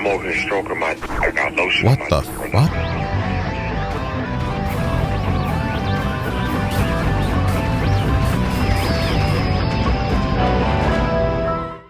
I'm over here stroking my. I got lotion. What the fuck?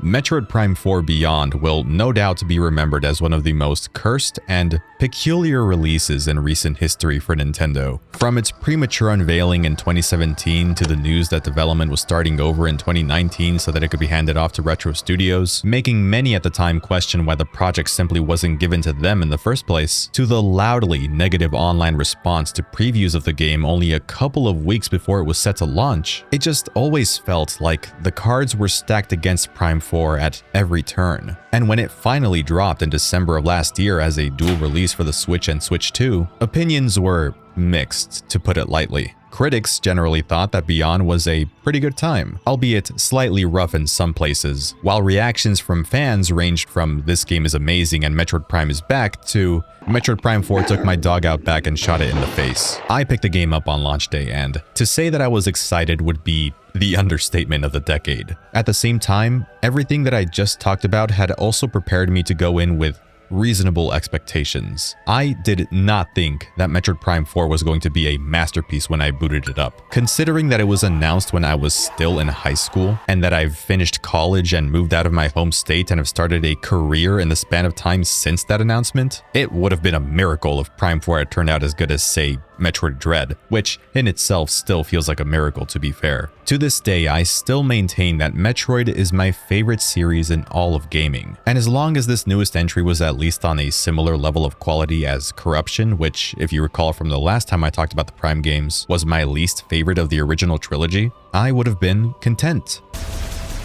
Metroid Prime 4 Beyond will no doubt be remembered as one of the most cursed and peculiar releases in recent history for Nintendo. From its premature unveiling in 2017 to the news that development was starting over in 2019 so that it could be handed off to Retro Studios, making many at the time question why the project simply wasn't given to them in the first place, to the loudly negative online response to previews of the game only a couple of weeks before it was set to launch, it just always felt like the cards were stacked against Prime 4 at every turn. And when it finally dropped in December of last year as a dual release for the Switch and Switch 2, opinions were mixed, to put it lightly. Critics generally thought that Beyond was a pretty good time, albeit slightly rough in some places, while reactions from fans ranged from "this game is amazing and Metroid Prime is back" to "Metroid Prime 4 took my dog out back and shot it in the face." I picked the game up on launch day, and to say that I was excited would be the understatement of the decade. At the same time, everything that I just talked about had also prepared me to go in with reasonable expectations. I did not think that Metroid Prime 4 was going to be a masterpiece when I booted it up. Considering that it was announced when I was still in high school, and that I've finished college and moved out of my home state and have started a career in the span of time since that announcement, it would have been a miracle if Prime 4 had turned out as good as, say, Metroid Dread, which in itself still feels like a miracle, to be fair. To this day, I still maintain that Metroid is my favorite series in all of gaming, and as long as this newest entry was at least on a similar level of quality as Corruption, which, if you recall from the last time I talked about the Prime games, was my least favorite of the original trilogy, I would have been content.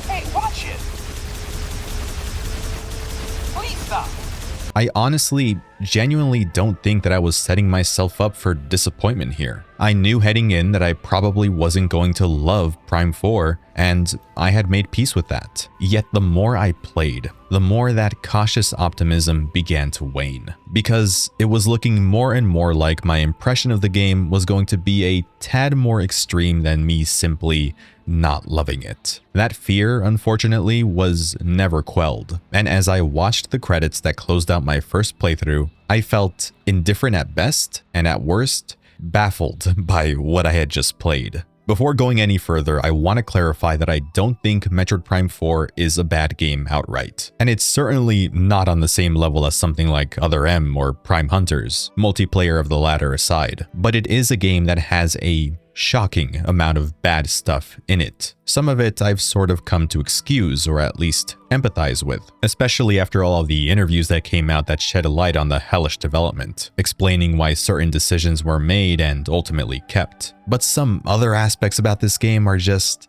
Hey, watch it! Please stop! I honestly, genuinely don't think that I was setting myself up for disappointment here. I knew heading in that I probably wasn't going to love Prime 4, and I had made peace with that. Yet the more I played, the more that cautious optimism began to wane, because it was looking more and more like my impression of the game was going to be a tad more extreme than me simply not loving it. That fear, unfortunately, was never quelled, and as I watched the credits that closed out my first playthrough, I felt indifferent at best, and at worst, baffled by what I had just played. Before going any further, I want to clarify that I don't think Metroid Prime 4 is a bad game outright, and it's certainly not on the same level as something like Other M or Prime Hunters, multiplayer of the latter aside, but it is a game that has a shocking amount of bad stuff in it. Some of it I've sort of come to excuse or at least empathize with, especially after all of the interviews that came out that shed a light on the hellish development, explaining why certain decisions were made and ultimately kept. But some other aspects about this game are just,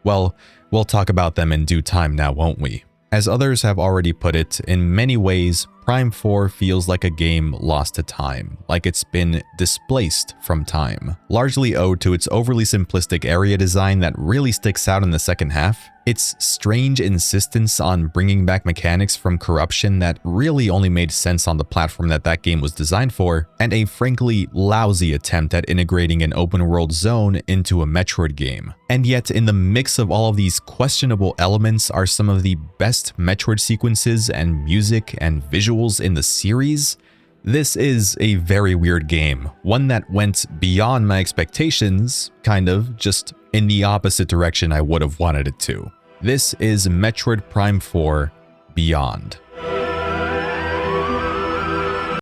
well, we'll talk about them in due time now, won't we? As others have already put it, in many ways, Prime 4 feels like a game lost to time, like it's been displaced from time, largely owed to its overly simplistic area design that really sticks out in the second half, its strange insistence on bringing back mechanics from Corruption that really only made sense on the platform that that game was designed for, and a frankly lousy attempt at integrating an open-world zone into a Metroid game. And yet, in the mix of all of these questionable elements are some of the best Metroid sequences and music and visuals in the series. This is a very weird game, one that went beyond my expectations, kind of, just in the opposite direction I would have wanted it to. This is Metroid Prime 4 Beyond.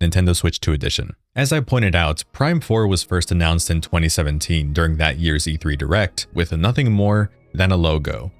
Nintendo Switch 2 Edition. As I pointed out, Prime 4 was first announced in 2017 during that year's E3 Direct, with nothing more than a logo.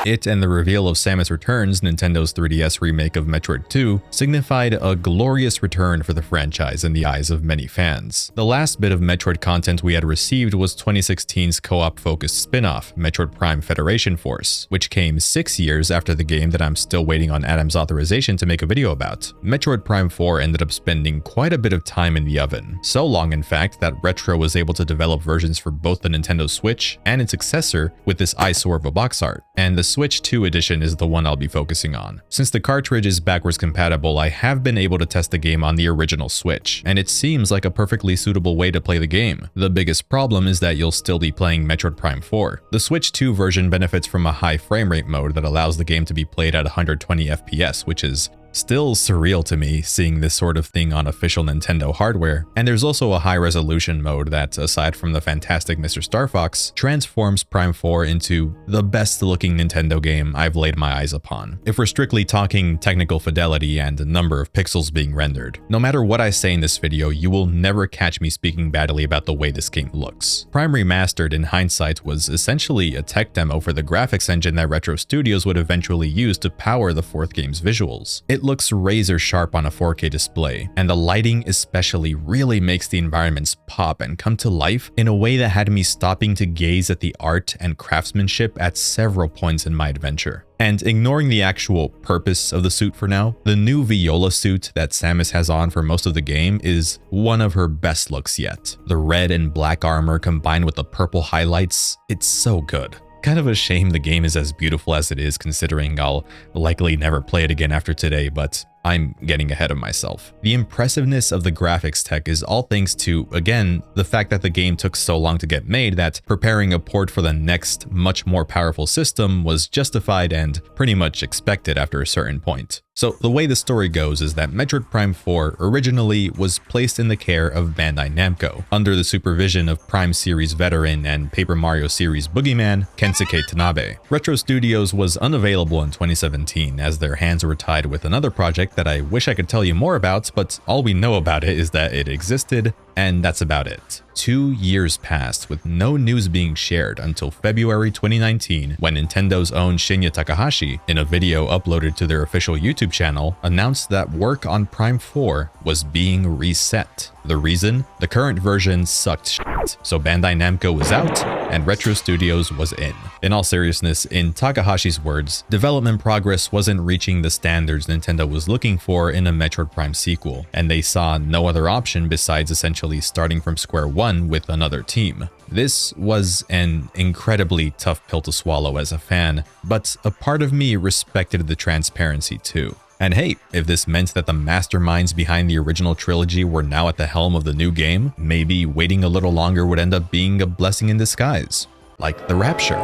It and the reveal of Samus Returns, Nintendo's 3DS remake of Metroid 2, signified a glorious return for the franchise in the eyes of many fans. The last bit of Metroid content we had received was 2016's co-op-focused spin-off, Metroid Prime Federation Force, which came 6 years after the game that I'm still waiting on Adam's authorization to make a video about. Metroid Prime 4 ended up spending quite a bit of time in the oven, so long in fact that Retro was able to develop versions for both the Nintendo Switch and its successor with this eyesore of a box art, and the Switch 2 edition is the one I'll be focusing on. Since the cartridge is backwards compatible, I have been able to test the game on the original Switch, and it seems like a perfectly suitable way to play the game. The biggest problem is that you'll still be playing Metroid Prime 4. The Switch 2 version benefits from a high frame rate mode that allows the game to be played at 120 FPS, which is still surreal to me seeing this sort of thing on official Nintendo hardware. And there's also a high resolution mode that, aside from the fantastic Mr. Star Fox, transforms Prime 4 into the best looking Nintendo game I've laid my eyes upon, if we're strictly talking technical fidelity and number of pixels being rendered. No matter what I say in this video, you will never catch me speaking badly about the way this game looks. Prime Remastered, in hindsight, was essentially a tech demo for the graphics engine that Retro Studios would eventually use to power the fourth game's visuals. It looks razor sharp on a 4K display, and the lighting especially really makes the environments pop and come to life in a way that had me stopping to gaze at the art and craftsmanship at several points in my adventure. And ignoring the actual purpose of the suit for now, the new Viola suit that Samus has on for most of the game is one of her best looks yet. The red and black armor combined with the purple highlights, it's so good. Kind of a shame the game is as beautiful as it is, considering I'll likely never play it again after today, but I'm getting ahead of myself. The impressiveness of the graphics tech is all thanks to, again, the fact that the game took so long to get made that preparing a port for the next, much more powerful system was justified and pretty much expected after a certain point. So the way the story goes is that Metroid Prime 4 originally was placed in the care of Bandai Namco, under the supervision of Prime series veteran and Paper Mario series boogeyman Kensuke Tanabe. Retro Studios was unavailable in 2017 as their hands were tied with another project that I wish I could tell you more about, but all we know about it is that it existed, and that's about it. 2 years passed with no news being shared until February 2019, when Nintendo's own Shinya Takahashi, in a video uploaded to their official YouTube channel, announced that work on Prime 4 was being reset. The reason? The current version sucked shit, so Bandai Namco was out and Retro Studios was in. In all seriousness, in Takahashi's words, development progress wasn't reaching the standards Nintendo was looking for in a Metroid Prime sequel, and they saw no other option besides essentially starting from square one with another team. This was an incredibly tough pill to swallow as a fan, but a part of me respected the transparency too. And hey, if this meant that the masterminds behind the original trilogy were now at the helm of the new game, maybe waiting a little longer would end up being a blessing in disguise. Like the Rapture.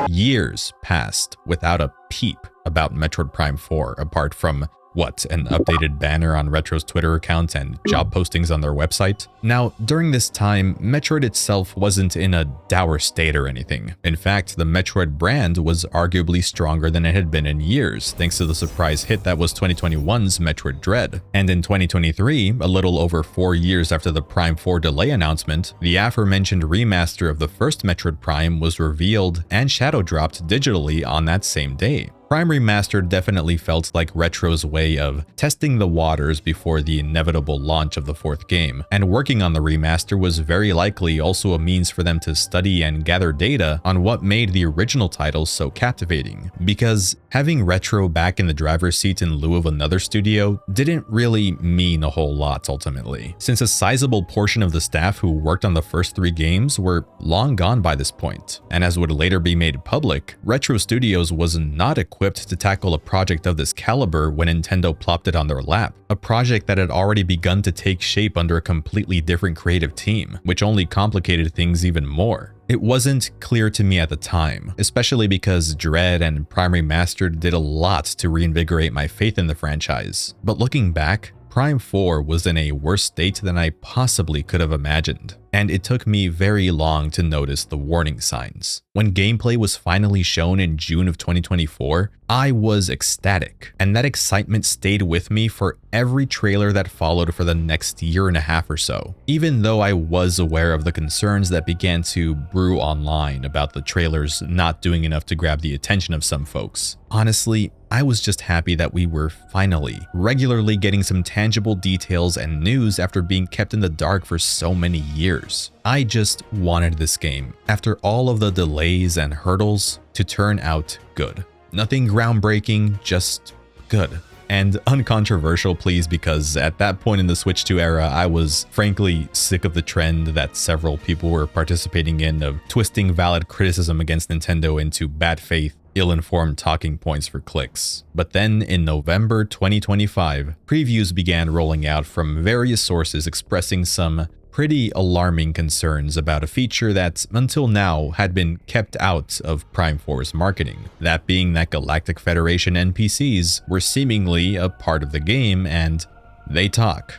Years passed without a peep about Metroid Prime 4, apart from an updated banner on Retro's Twitter account and job postings on their website? Now, during this time, Metroid itself wasn't in a dour state or anything. In fact, the Metroid brand was arguably stronger than it had been in years, thanks to the surprise hit that was 2021's Metroid Dread. And in 2023, a little over 4 years after the Prime 4 delay announcement, the aforementioned remaster of the first Metroid Prime was revealed and shadow dropped digitally on that same day. Prime Remastered definitely felt like Retro's way of testing the waters before the inevitable launch of the fourth game, and working on the remaster was very likely also a means for them to study and gather data on what made the original title so captivating, because having Retro back in the driver's seat in lieu of another studio didn't really mean a whole lot ultimately, since a sizable portion of the staff who worked on the first 3 games were long gone by this point, and as would later be made public, Retro Studios was not equipped to tackle a project of this caliber when Nintendo plopped it on their lap, a project that had already begun to take shape under a completely different creative team, which only complicated things even more. It wasn't clear to me at the time, especially because Dread and Prime Remastered did a lot to reinvigorate my faith in the franchise, but looking back, Prime 4 was in a worse state than I possibly could have imagined, and it took me very long to notice the warning signs. When gameplay was finally shown in June of 2024, I was ecstatic, and that excitement stayed with me for every trailer that followed for the next year and a half or so, even though I was aware of the concerns that began to brew online about the trailers not doing enough to grab the attention of some folks. Honestly, I was just happy that we were finally regularly getting some tangible details and news after being kept in the dark for so many years. I just wanted this game, after all of the delays and hurdles, to turn out good. Nothing groundbreaking, just good. And uncontroversial, please, because at that point in the Switch 2 era, I was frankly sick of the trend that several people were participating in of twisting valid criticism against Nintendo into bad faith, ill-informed talking points for clicks. But then in November 2025, previews began rolling out from various sources expressing some pretty alarming concerns about a feature that, until now, had been kept out of Prime 4's marketing. That being that Galactic Federation NPCs were seemingly a part of the game, and they talk.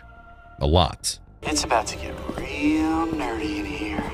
A lot. It's about to get real nerdy in here.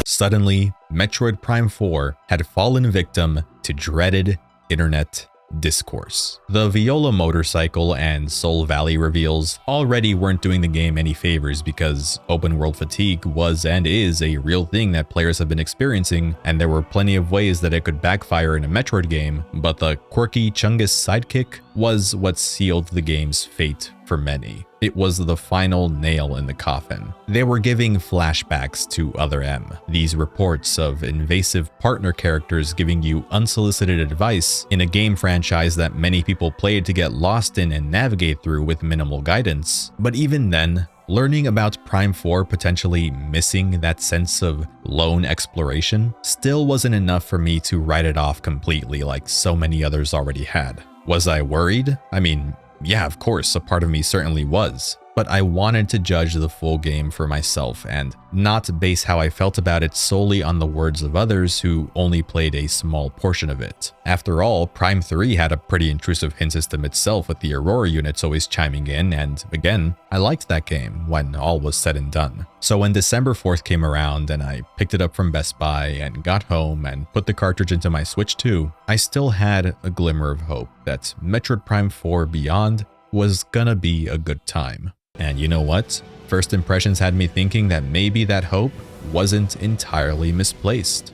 Suddenly, Metroid Prime 4 had fallen victim to dreaded internet discourse. The Viola motorcycle and Soul Valley reveals already weren't doing the game any favors because open world fatigue was and is a real thing that players have been experiencing, and there were plenty of ways that it could backfire in a Metroid game, but the quirky Chungus sidekick was what sealed the game's fate for many. It was the final nail in the coffin. They were giving flashbacks to Other M, these reports of invasive partner characters giving you unsolicited advice in a game franchise that many people played to get lost in and navigate through with minimal guidance. But even then, learning about Prime 4 potentially missing that sense of lone exploration still wasn't enough for me to write it off completely like so many others already had. Was I worried? I mean, yeah, of course, a part of me certainly was. But I wanted to judge the full game for myself and not base how I felt about it solely on the words of others who only played a small portion of it. After all, Prime 3 had a pretty intrusive hint system itself with the Aurora units always chiming in, and again, I liked that game when all was said and done. So when December 4th came around and I picked it up from Best Buy and got home and put the cartridge into my Switch 2, I still had a glimmer of hope that Metroid Prime 4 Beyond was gonna be a good time. And you know what? First impressions had me thinking that maybe that hope wasn't entirely misplaced.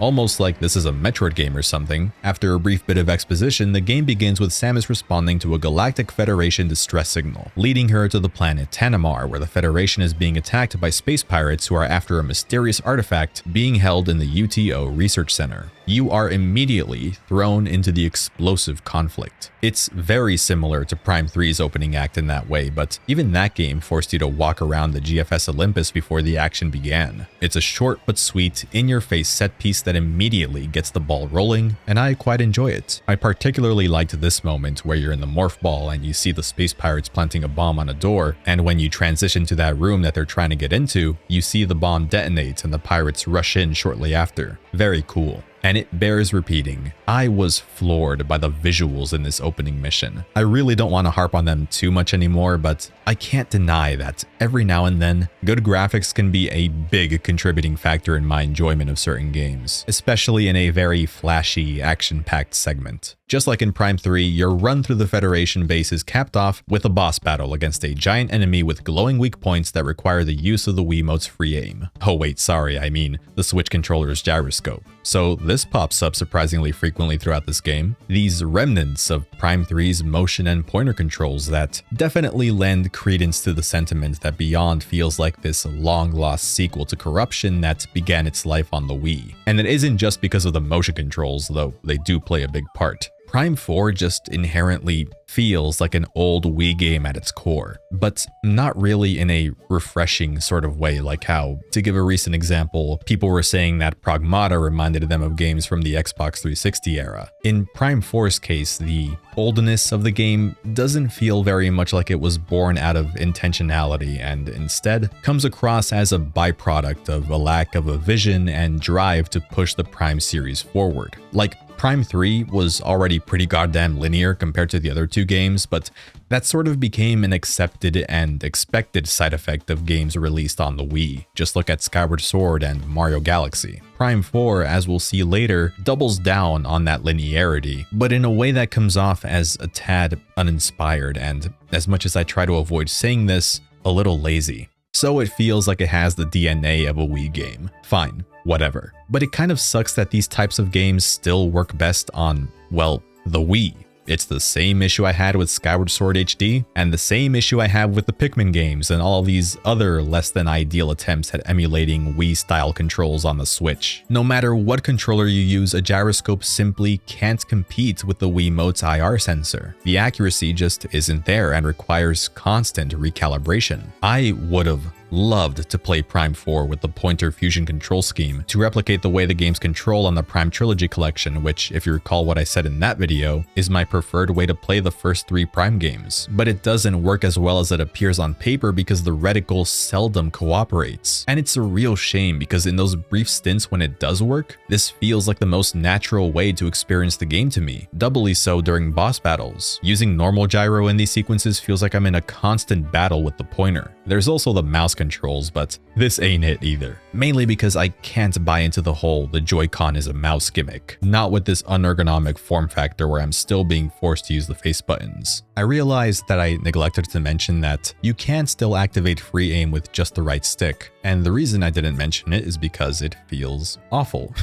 Almost like this is a Metroid game or something. After a brief bit of exposition, the game begins with Samus responding to a Galactic Federation distress signal, leading her to the planet Tanamar, where the Federation is being attacked by space pirates who are after a mysterious artifact being held in the UTO Research Center. You are immediately thrown into the explosive conflict. It's very similar to Prime 3's opening act in that way, but even that game forced you to walk around the GFS Olympus before the action began. It's a short but sweet, in-your-face set piece that immediately gets the ball rolling, and I quite enjoy it. I particularly liked this moment where you're in the morph ball and you see the space pirates planting a bomb on a door, and when you transition to that room that they're trying to get into, you see the bomb detonate and the pirates rush in shortly after. Very cool. And it bears repeating, I was floored by the visuals in this opening mission. I really don't want to harp on them too much anymore, but I can't deny that every now and then, good graphics can be a big contributing factor in my enjoyment of certain games, especially in a very flashy, action-packed segment. Just like in Prime 3, your run through the Federation base is capped off with a boss battle against a giant enemy with glowing weak points that require the use of the Wiimote's free aim. Oh wait, sorry, I mean the Switch controller's gyroscope. So this pops up surprisingly frequently throughout this game. These remnants of Prime 3's motion and pointer controls that definitely lend credence to the sentiment that Beyond feels like this long-lost sequel to Corruption that began its life on the Wii. And it isn't just because of the motion controls, though they do play a big part. Prime 4 just inherently feels like an old Wii game at its core, but not really in a refreshing sort of way, like how, to give a recent example, people were saying that Pragmata reminded them of games from the Xbox 360 era. In Prime 4's case, the oldness of the game doesn't feel very much like it was born out of intentionality and instead comes across as a byproduct of a lack of a vision and drive to push the Prime series forward. Like, Prime 3 was already pretty goddamn linear compared to the other two games, but that sort of became an accepted and expected side effect of games released on the Wii. Just look at Skyward Sword and Mario Galaxy. Prime 4, as we'll see later, doubles down on that linearity, but in a way that comes off as a tad uninspired and, as much as I try to avoid saying this, a little lazy. So it feels like it has the DNA of a Wii game. Fine, whatever. But it kind of sucks that these types of games still work best on, well, the Wii. It's the same issue I had with Skyward Sword HD, and the same issue I have with the Pikmin games and all these other less than ideal attempts at emulating Wii-style controls on the Switch. No matter what controller you use, a gyroscope simply can't compete with the Wiimote's IR sensor. The accuracy just isn't there and requires constant recalibration. I would have loved to play Prime 4 with the pointer fusion control scheme to replicate the way the games control on the Prime Trilogy collection, which, if you recall what I said in that video, is my preferred way to play the first 3 Prime games. But it doesn't work as well as it appears on paper because the reticle seldom cooperates. And it's a real shame because in those brief stints when it does work, this feels like the most natural way to experience the game to me, doubly so during boss battles. Using normal gyro in these sequences feels like I'm in a constant battle with the pointer. There's also the mouse controls, but this ain't it either. Mainly because I can't buy into the whole the Joy-Con is a mouse gimmick. Not with this unergonomic form factor where I'm still being forced to use the face buttons. I realized that I neglected to mention that you can still activate free aim with just the right stick, and the reason I didn't mention it is because it feels awful.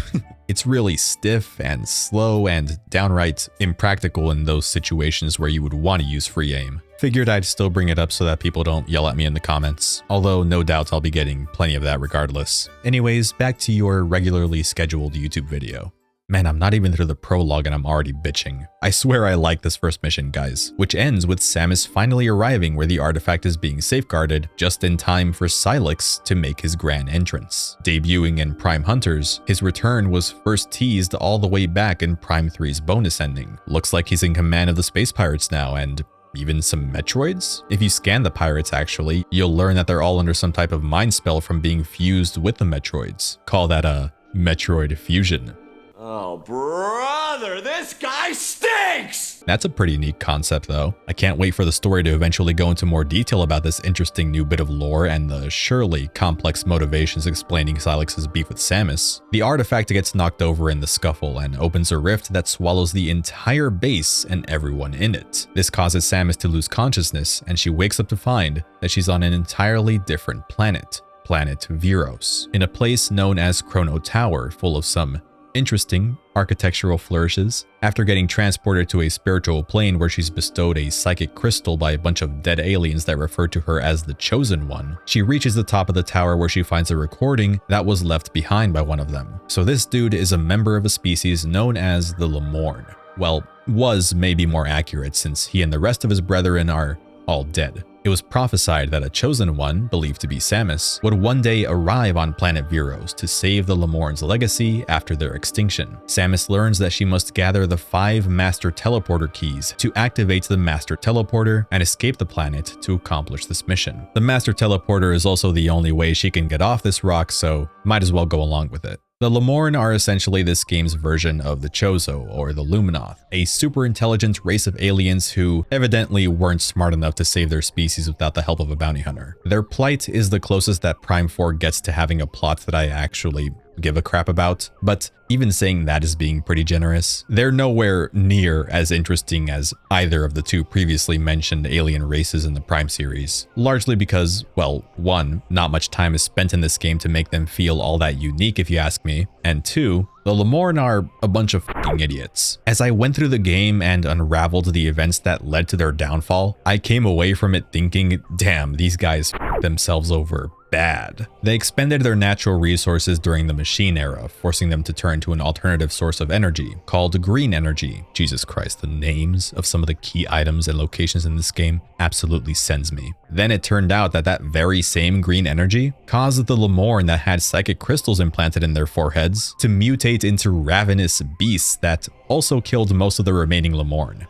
It's really stiff and slow and downright impractical in those situations where you would want to use free aim. Figured I'd still bring it up so that people don't yell at me in the comments, although no doubt I'll be getting plenty of that regardless. Anyways, back to your regularly scheduled YouTube video. Man, I'm not even through the prologue and I'm already bitching. I swear I like this first mission, guys, which ends with Samus finally arriving where the artifact is being safeguarded just in time for Sylix to make his grand entrance. Debuting in Prime Hunters, his return was first teased all the way back in Prime 3's bonus ending. Looks like he's in command of the space pirates now and even some Metroids? If you scan the pirates actually, you'll learn that they're all under some type of mind spell from being fused with the Metroids. Call that a Metroid fusion. Oh, brother, this guy stinks! That's a pretty neat concept though. I can't wait for the story to eventually go into more detail about this interesting new bit of lore and the surely complex motivations explaining Sylix's beef with Samus. The artifact gets knocked over in the scuffle and opens a rift that swallows the entire base and everyone in it. This causes Samus to lose consciousness and she wakes up to find that she's on an entirely different planet, Planet Viros, in a place known as Chrono Tower, full of some interesting architectural flourishes. After getting transported to a spiritual plane where she's bestowed a psychic crystal by a bunch of dead aliens that refer to her as the Chosen One, she reaches the top of the tower where she finds a recording that was left behind by one of them. So this dude is a member of a species known as the Lemorn. Well, was maybe more accurate since he and the rest of his brethren are all dead. It was prophesied that a Chosen One, believed to be Samus, would one day arrive on planet Viros to save the Lemorn's legacy after their extinction. Samus learns that she must gather the 5 Master Teleporter keys to activate the Master Teleporter and escape the planet to accomplish this mission. The Master Teleporter is also the only way she can get off this rock, so might as well go along with it. The Lemorn are essentially this game's version of the Chozo, or the Luminoth, a super intelligent race of aliens who evidently weren't smart enough to save their species without the help of a bounty hunter. Their plight is the closest that Prime 4 gets to having a plot that I actually give a crap about, but even saying that is being pretty generous. They're nowhere near as interesting as either of the 2 previously mentioned alien races in the Prime series, largely because, well, 1, not much time is spent in this game to make them feel all that unique if you ask me, and 2, the Lemorn are a bunch of fucking idiots. As I went through the game and unraveled the events that led to their downfall, I came away from it thinking, damn, these guys f***ed themselves over bad. They expended their natural resources during the machine era, forcing them to turn to an alternative source of energy called green energy. Jesus Christ, the names of some of the key items and locations in this game absolutely sends me. Then it turned out that that very same green energy caused the Lemorn that had psychic crystals implanted in their foreheads to mutate into ravenous beasts that also killed most of the remaining Lemorn.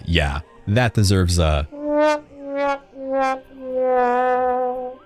Yeah, that deserves a...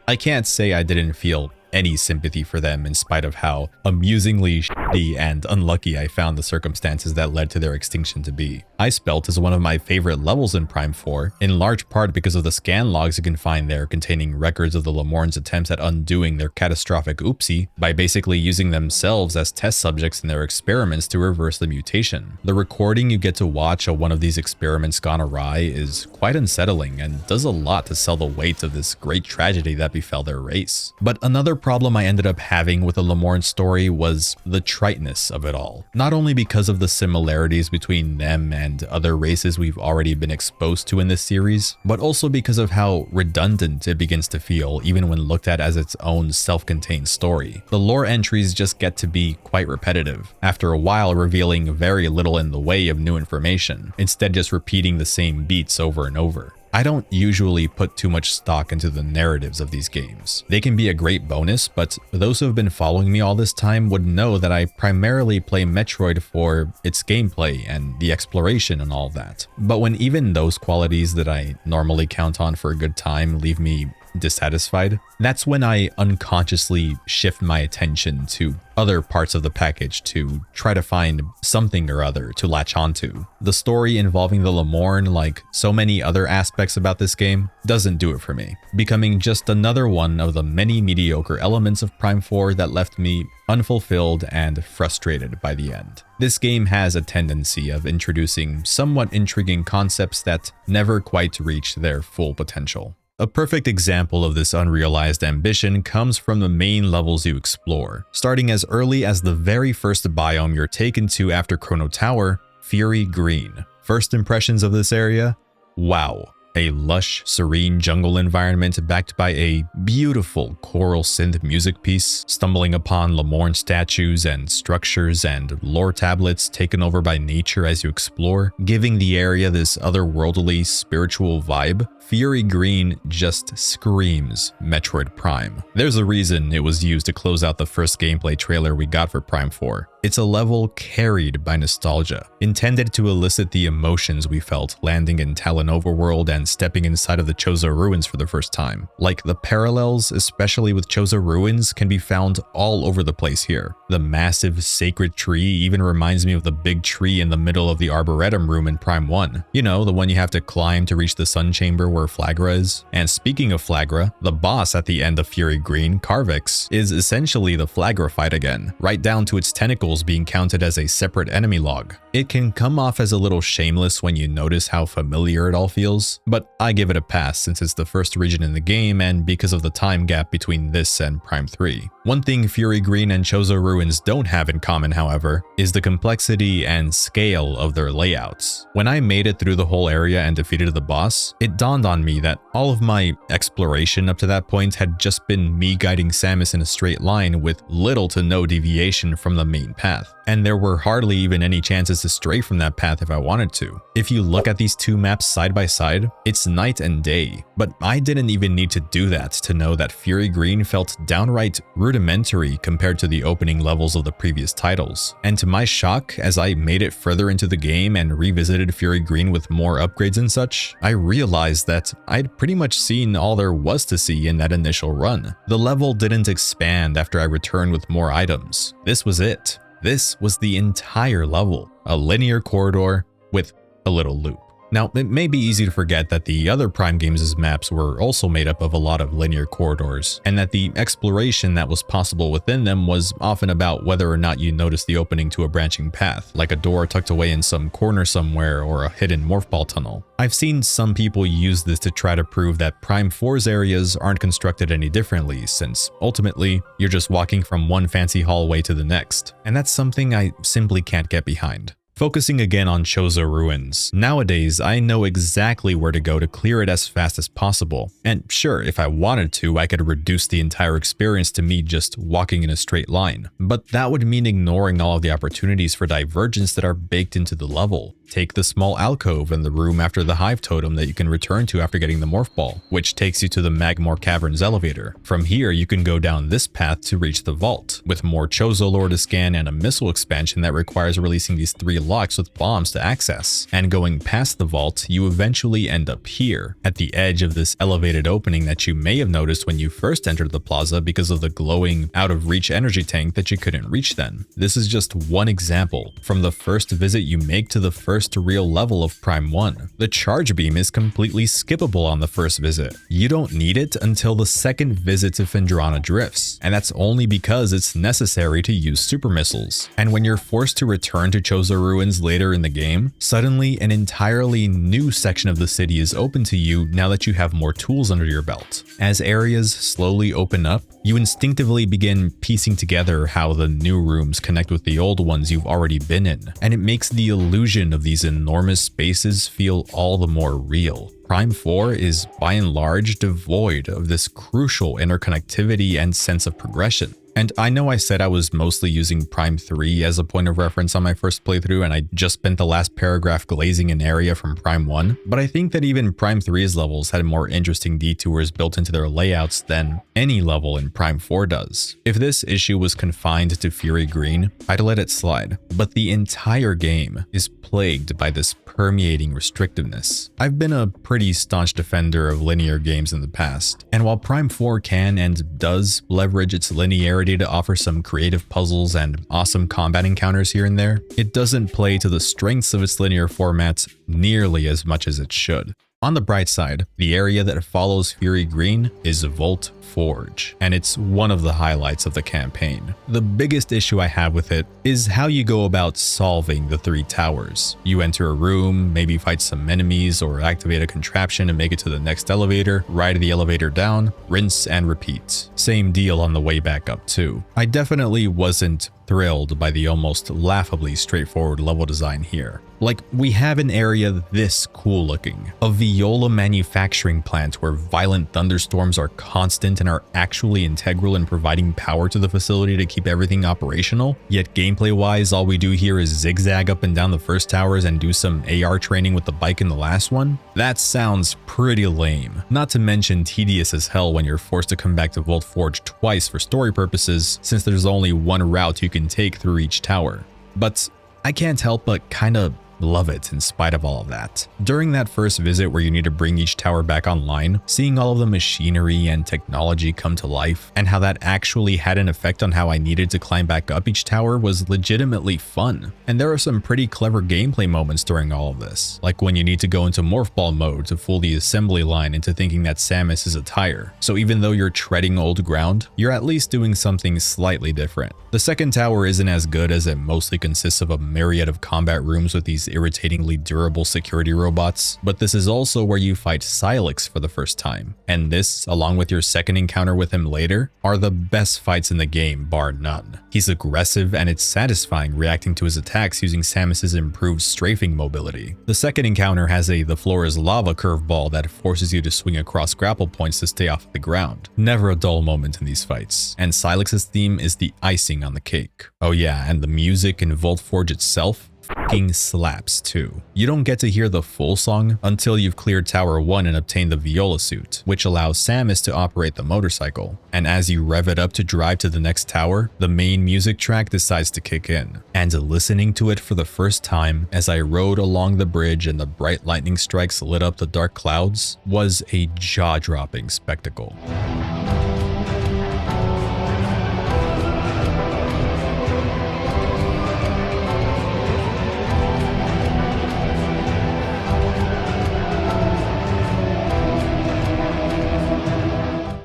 I can't say I didn't feel any sympathy for them in spite of how amusingly shitty and unlucky I found the circumstances that led to their extinction to be. Icebelt is one of my favorite levels in Prime 4, in large part because of the scan logs you can find there containing records of the Lemorn's attempts at undoing their catastrophic oopsie by basically using themselves as test subjects in their experiments to reverse the mutation. The recording you get to watch of one of these experiments gone awry is quite unsettling and does a lot to sell the weight of this great tragedy that befell their race. But another problem I ended up having with the Lemorn story was the triteness of it all. Not only because of the similarities between them and other races we've already been exposed to in this series, but also because of how redundant it begins to feel even when looked at as its own self-contained story. The lore entries just get to be quite repetitive, after a while revealing very little in the way of new information, instead just repeating the same beats over and over. I don't usually put too much stock into the narratives of these games. They can be a great bonus, but those who have been following me all this time would know that I primarily play Metroid for its gameplay and the exploration and all that. But when even those qualities that I normally count on for a good time leave me dissatisfied, that's when I unconsciously shift my attention to other parts of the package to try to find something or other to latch onto. The story involving the Lemorne, like so many other aspects about this game, doesn't do it for me, becoming just another one of the many mediocre elements of Prime 4 that left me unfulfilled and frustrated by the end. This game has a tendency of introducing somewhat intriguing concepts that never quite reach their full potential. A perfect example of this unrealized ambition comes from the main levels you explore, starting as early as the very first biome you're taken to after Chrono Tower, Fury Green. First impressions of this area? Wow. A lush, serene jungle environment backed by a beautiful choral synth music piece, stumbling upon Lemorne statues and structures and lore tablets taken over by nature as you explore, giving the area this otherworldly, spiritual vibe. Fury Green just screams Metroid Prime. There's a reason it was used to close out the first gameplay trailer we got for Prime 4. It's a level carried by nostalgia, intended to elicit the emotions we felt landing in Talon Overworld and stepping inside of the Chozo Ruins for the first time. Like, the parallels, especially with Chozo Ruins, can be found all over the place here. The massive sacred tree even reminds me of the big tree in the middle of the Arboretum room in Prime 1. You know, the one you have to climb to reach the Sun Chamber where Flagra is. And speaking of Flagra, the boss at the end of Fury Green, Carvix, is essentially the Flagra fight again, right down to its tentacles being counted as a separate enemy log. It can come off as a little shameless when you notice how familiar it all feels, but I give it a pass since it's the first region in the game and because of the time gap between this and Prime 3. One thing Fury Green and Chozo Ruins don't have in common, however, is the complexity and scale of their layouts. When I made it through the whole area and defeated the boss, it dawned on me that all of my exploration up to that point had just been me guiding Samus in a straight line with little to no deviation from the main path. And there were hardly even any chances to stray from that path if I wanted to. If you look at these two maps side by side, it's night and day, but I didn't even need to do that to know that Fury Green felt downright rudimentary compared to the opening levels of the previous titles. And to my shock, as I made it further into the game and revisited Fury Green with more upgrades and such, I realized that I'd pretty much seen all there was to see in that initial run. The level didn't expand after I returned with more items. This was it. This was the entire level, a linear corridor with a little loop. Now, it may be easy to forget that the other Prime Games' maps were also made up of a lot of linear corridors, and that the exploration that was possible within them was often about whether or not you noticed the opening to a branching path, like a door tucked away in some corner somewhere or a hidden morph ball tunnel. I've seen some people use this to try to prove that Prime 4's areas aren't constructed any differently, since ultimately, you're just walking from one fancy hallway to the next, and that's something I simply can't get behind. Focusing again on Chozo Ruins, nowadays I know exactly where to go to clear it as fast as possible. And sure, if I wanted to, I could reduce the entire experience to me just walking in a straight line. But that would mean ignoring all of the opportunities for divergence that are baked into the level. Take the small alcove in the room after the Hive Totem that you can return to after getting the Morph Ball, which takes you to the Magmore Caverns elevator. From here, you can go down this path to reach the vault, with more Chozo lore to scan and a missile expansion that requires releasing these 3 locks with bombs to access. And going past the vault, you eventually end up here, at the edge of this elevated opening that you may have noticed when you first entered the plaza because of the glowing, out-of-reach energy tank that you couldn't reach then. This is just one example. From the first visit you make to the first first real level of Prime 1. The charge beam is completely skippable on the first visit. You don't need it until the second visit to Phendrana Drifts, and that's only because it's necessary to use super missiles. And when you're forced to return to Chozo Ruins later in the game, suddenly an entirely new section of the city is open to you now that you have more tools under your belt. As areas slowly open up, you instinctively begin piecing together how the new rooms connect with the old ones you've already been in, and it makes the illusion of these enormous spaces feel all the more real. Prime 4 is by and large devoid of this crucial interconnectivity and sense of progression. And I know I said I was mostly using Prime 3 as a point of reference on my first playthrough, and I just spent the last paragraph glazing an area from Prime 1, but I think that even Prime 3's levels had more interesting detours built into their layouts than any level in Prime 4 does. If this issue was confined to Fury Green, I'd let it slide, but the entire game is plagued by this permeating restrictiveness. I've been a pretty staunch defender of linear games in the past, and while Prime 4 can and does leverage its linearity to offer some creative puzzles and awesome combat encounters here and there, it doesn't play to the strengths of its linear formats nearly as much as it should. On the bright side, the area that follows Fury Green is Vault Forge, and it's one of the highlights of the campaign. The biggest issue I have with it is how you go about solving the 3 towers. You enter a room, maybe fight some enemies, or activate a contraption to make it to the next elevator, ride the elevator down, rinse and repeat. Same deal on the way back up too. I definitely wasn't thrilled by the almost laughably straightforward level design here. Like, we have an area this cool looking, a Viola manufacturing plant where violent thunderstorms are constant and are actually integral in providing power to the facility to keep everything operational, yet gameplay wise all we do here is zigzag up and down the first towers and do some AR training with the bike in the last one? That sounds pretty lame, not to mention tedious as hell when you're forced to come back to Vault Forge twice for story purposes, since there's only one route you can take through each tower. But I can't help but kinda love it in spite of all of that. During that first visit where you need to bring each tower back online, seeing all of the machinery and technology come to life and how that actually had an effect on how I needed to climb back up each tower was legitimately fun. And there are some pretty clever gameplay moments during all of this, like when you need to go into morph ball mode to fool the assembly line into thinking that Samus is a tire. So even though you're treading old ground, you're at least doing something slightly different. The second tower isn't as good as it mostly consists of a myriad of combat rooms with these irritatingly durable security robots, but this is also where you fight Sylix for the first time. And this, along with your second encounter with him later, are the best fights in the game, bar none. He's aggressive and it's satisfying reacting to his attacks using Samus's improved strafing mobility. The second encounter has a the floor is lava curveball that forces you to swing across grapple points to stay off the ground. Never a dull moment in these fights, and Sylix's theme is the icing on the cake. Oh yeah, and the music in Vault Forge itself fucking slaps too. You don't get to hear the full song until you've cleared Tower 1 and obtained the Viola suit, which allows Samus to operate the motorcycle. And as you rev it up to drive to the next tower, the main music track decides to kick in. And listening to it for the first time as I rode along the bridge and the bright lightning strikes lit up the dark clouds was a jaw-dropping spectacle.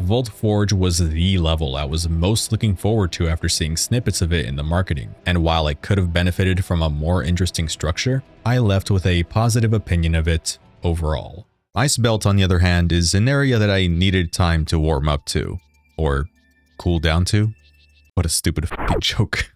Vault Forge was the level I was most looking forward to after seeing snippets of it in the marketing, and while I could have benefited from a more interesting structure, I left with a positive opinion of it overall. Ice Belt, on the other hand, is an area that I needed time to warm up to, or cool down to. What a stupid fucking joke.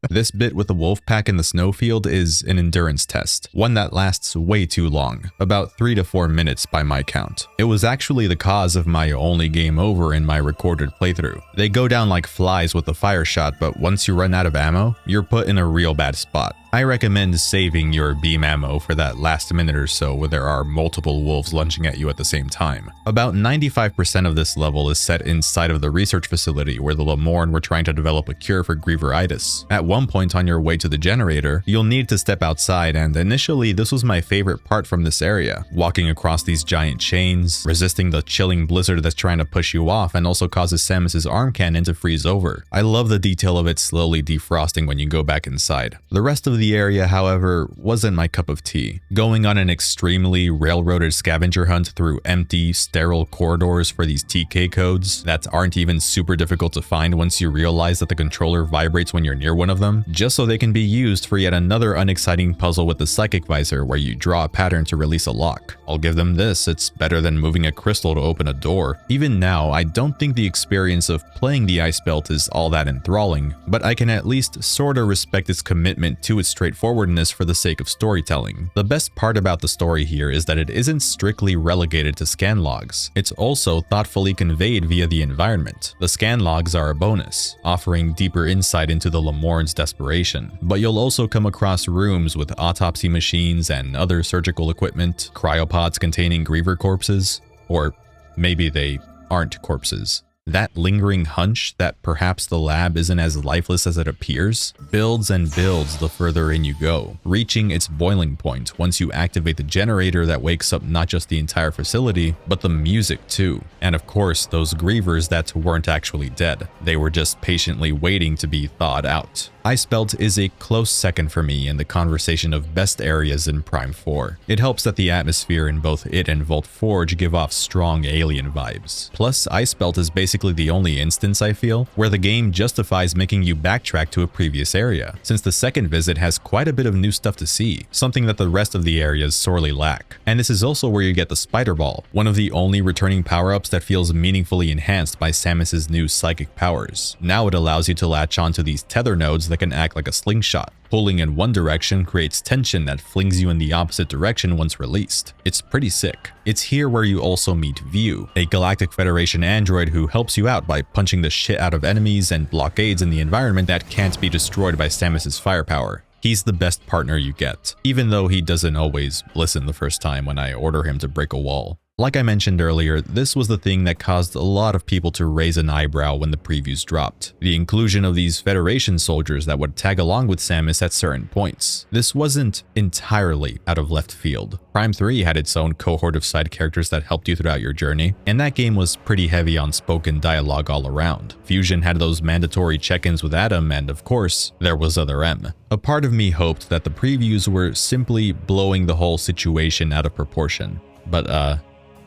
This bit with the wolf pack in the snowfield is an endurance test, one that lasts way too long, about 3 to 4 minutes by my count. It was actually the cause of my only game over in my recorded playthrough. They go down like flies with the fire shot, but once you run out of ammo, you're put in a real bad spot. I recommend saving your beam ammo for that last minute or so where there are multiple wolves lunging at you at the same time. About 95% of this level is set inside of the research facility where the Lemorn were trying to develop a cure for Grieveritis. At one point on your way to the generator, you'll need to step outside, and initially this was my favorite part from this area. Walking across these giant chains, resisting the chilling blizzard that's trying to push you off and also causes Samus's arm cannon to freeze over. I love the detail of it slowly defrosting when you go back inside. The rest of the area, however, wasn't my cup of tea. Going on an extremely railroaded scavenger hunt through empty, sterile corridors for these TK codes that aren't even super difficult to find once you realize that the controller vibrates when you're near one of them, just so they can be used for yet another unexciting puzzle with the psychic visor where you draw a pattern to release a lock. I'll give them this, it's better than moving a crystal to open a door. Even now, I don't think the experience of playing the Ice Belt is all that enthralling, but I can at least sorta respect its commitment to its straightforwardness for the sake of storytelling. The best part about the story here is that it isn't strictly relegated to scan logs. It's also thoughtfully conveyed via the environment. The scan logs are a bonus, offering deeper insight into the Lamorne's desperation, but you'll also come across rooms with autopsy machines and other surgical equipment, cryopods containing griever corpses, or maybe they aren't corpses. That lingering hunch that perhaps the lab isn't as lifeless as it appears builds and builds the further in you go, reaching its boiling point once you activate the generator that wakes up not just the entire facility, but the music too. And of course, those grievers that weren't actually dead. They were just patiently waiting to be thawed out. Ice Belt is a close second for me in the conversation of best areas in Prime 4. It helps that the atmosphere in both it and Vault Forge give off strong alien vibes. Plus, Ice Belt is basically the only instance, I feel, where the game justifies making you backtrack to a previous area, since the second visit has quite a bit of new stuff to see, something that the rest of the areas sorely lack. And this is also where you get the Spider Ball, one of the only returning power-ups that feels meaningfully enhanced by Samus's new psychic powers. Now it allows you to latch onto these tether nodes that can act like a slingshot. Pulling in one direction creates tension that flings you in the opposite direction once released. It's pretty sick. It's here where you also meet View, a Galactic Federation android who helps you out by punching the shit out of enemies and blockades in the environment that can't be destroyed by Samus's firepower. He's the best partner you get, even though he doesn't always listen the first time when I order him to break a wall. Like I mentioned earlier, this was the thing that caused a lot of people to raise an eyebrow when the previews dropped. The inclusion of these Federation soldiers that would tag along with Samus at certain points. This wasn't entirely out of left field. Prime 3 had its own cohort of side characters that helped you throughout your journey, and that game was pretty heavy on spoken dialogue all around. Fusion had those mandatory check-ins with Adam, and of course, there was Other M. A part of me hoped that the previews were simply blowing the whole situation out of proportion, but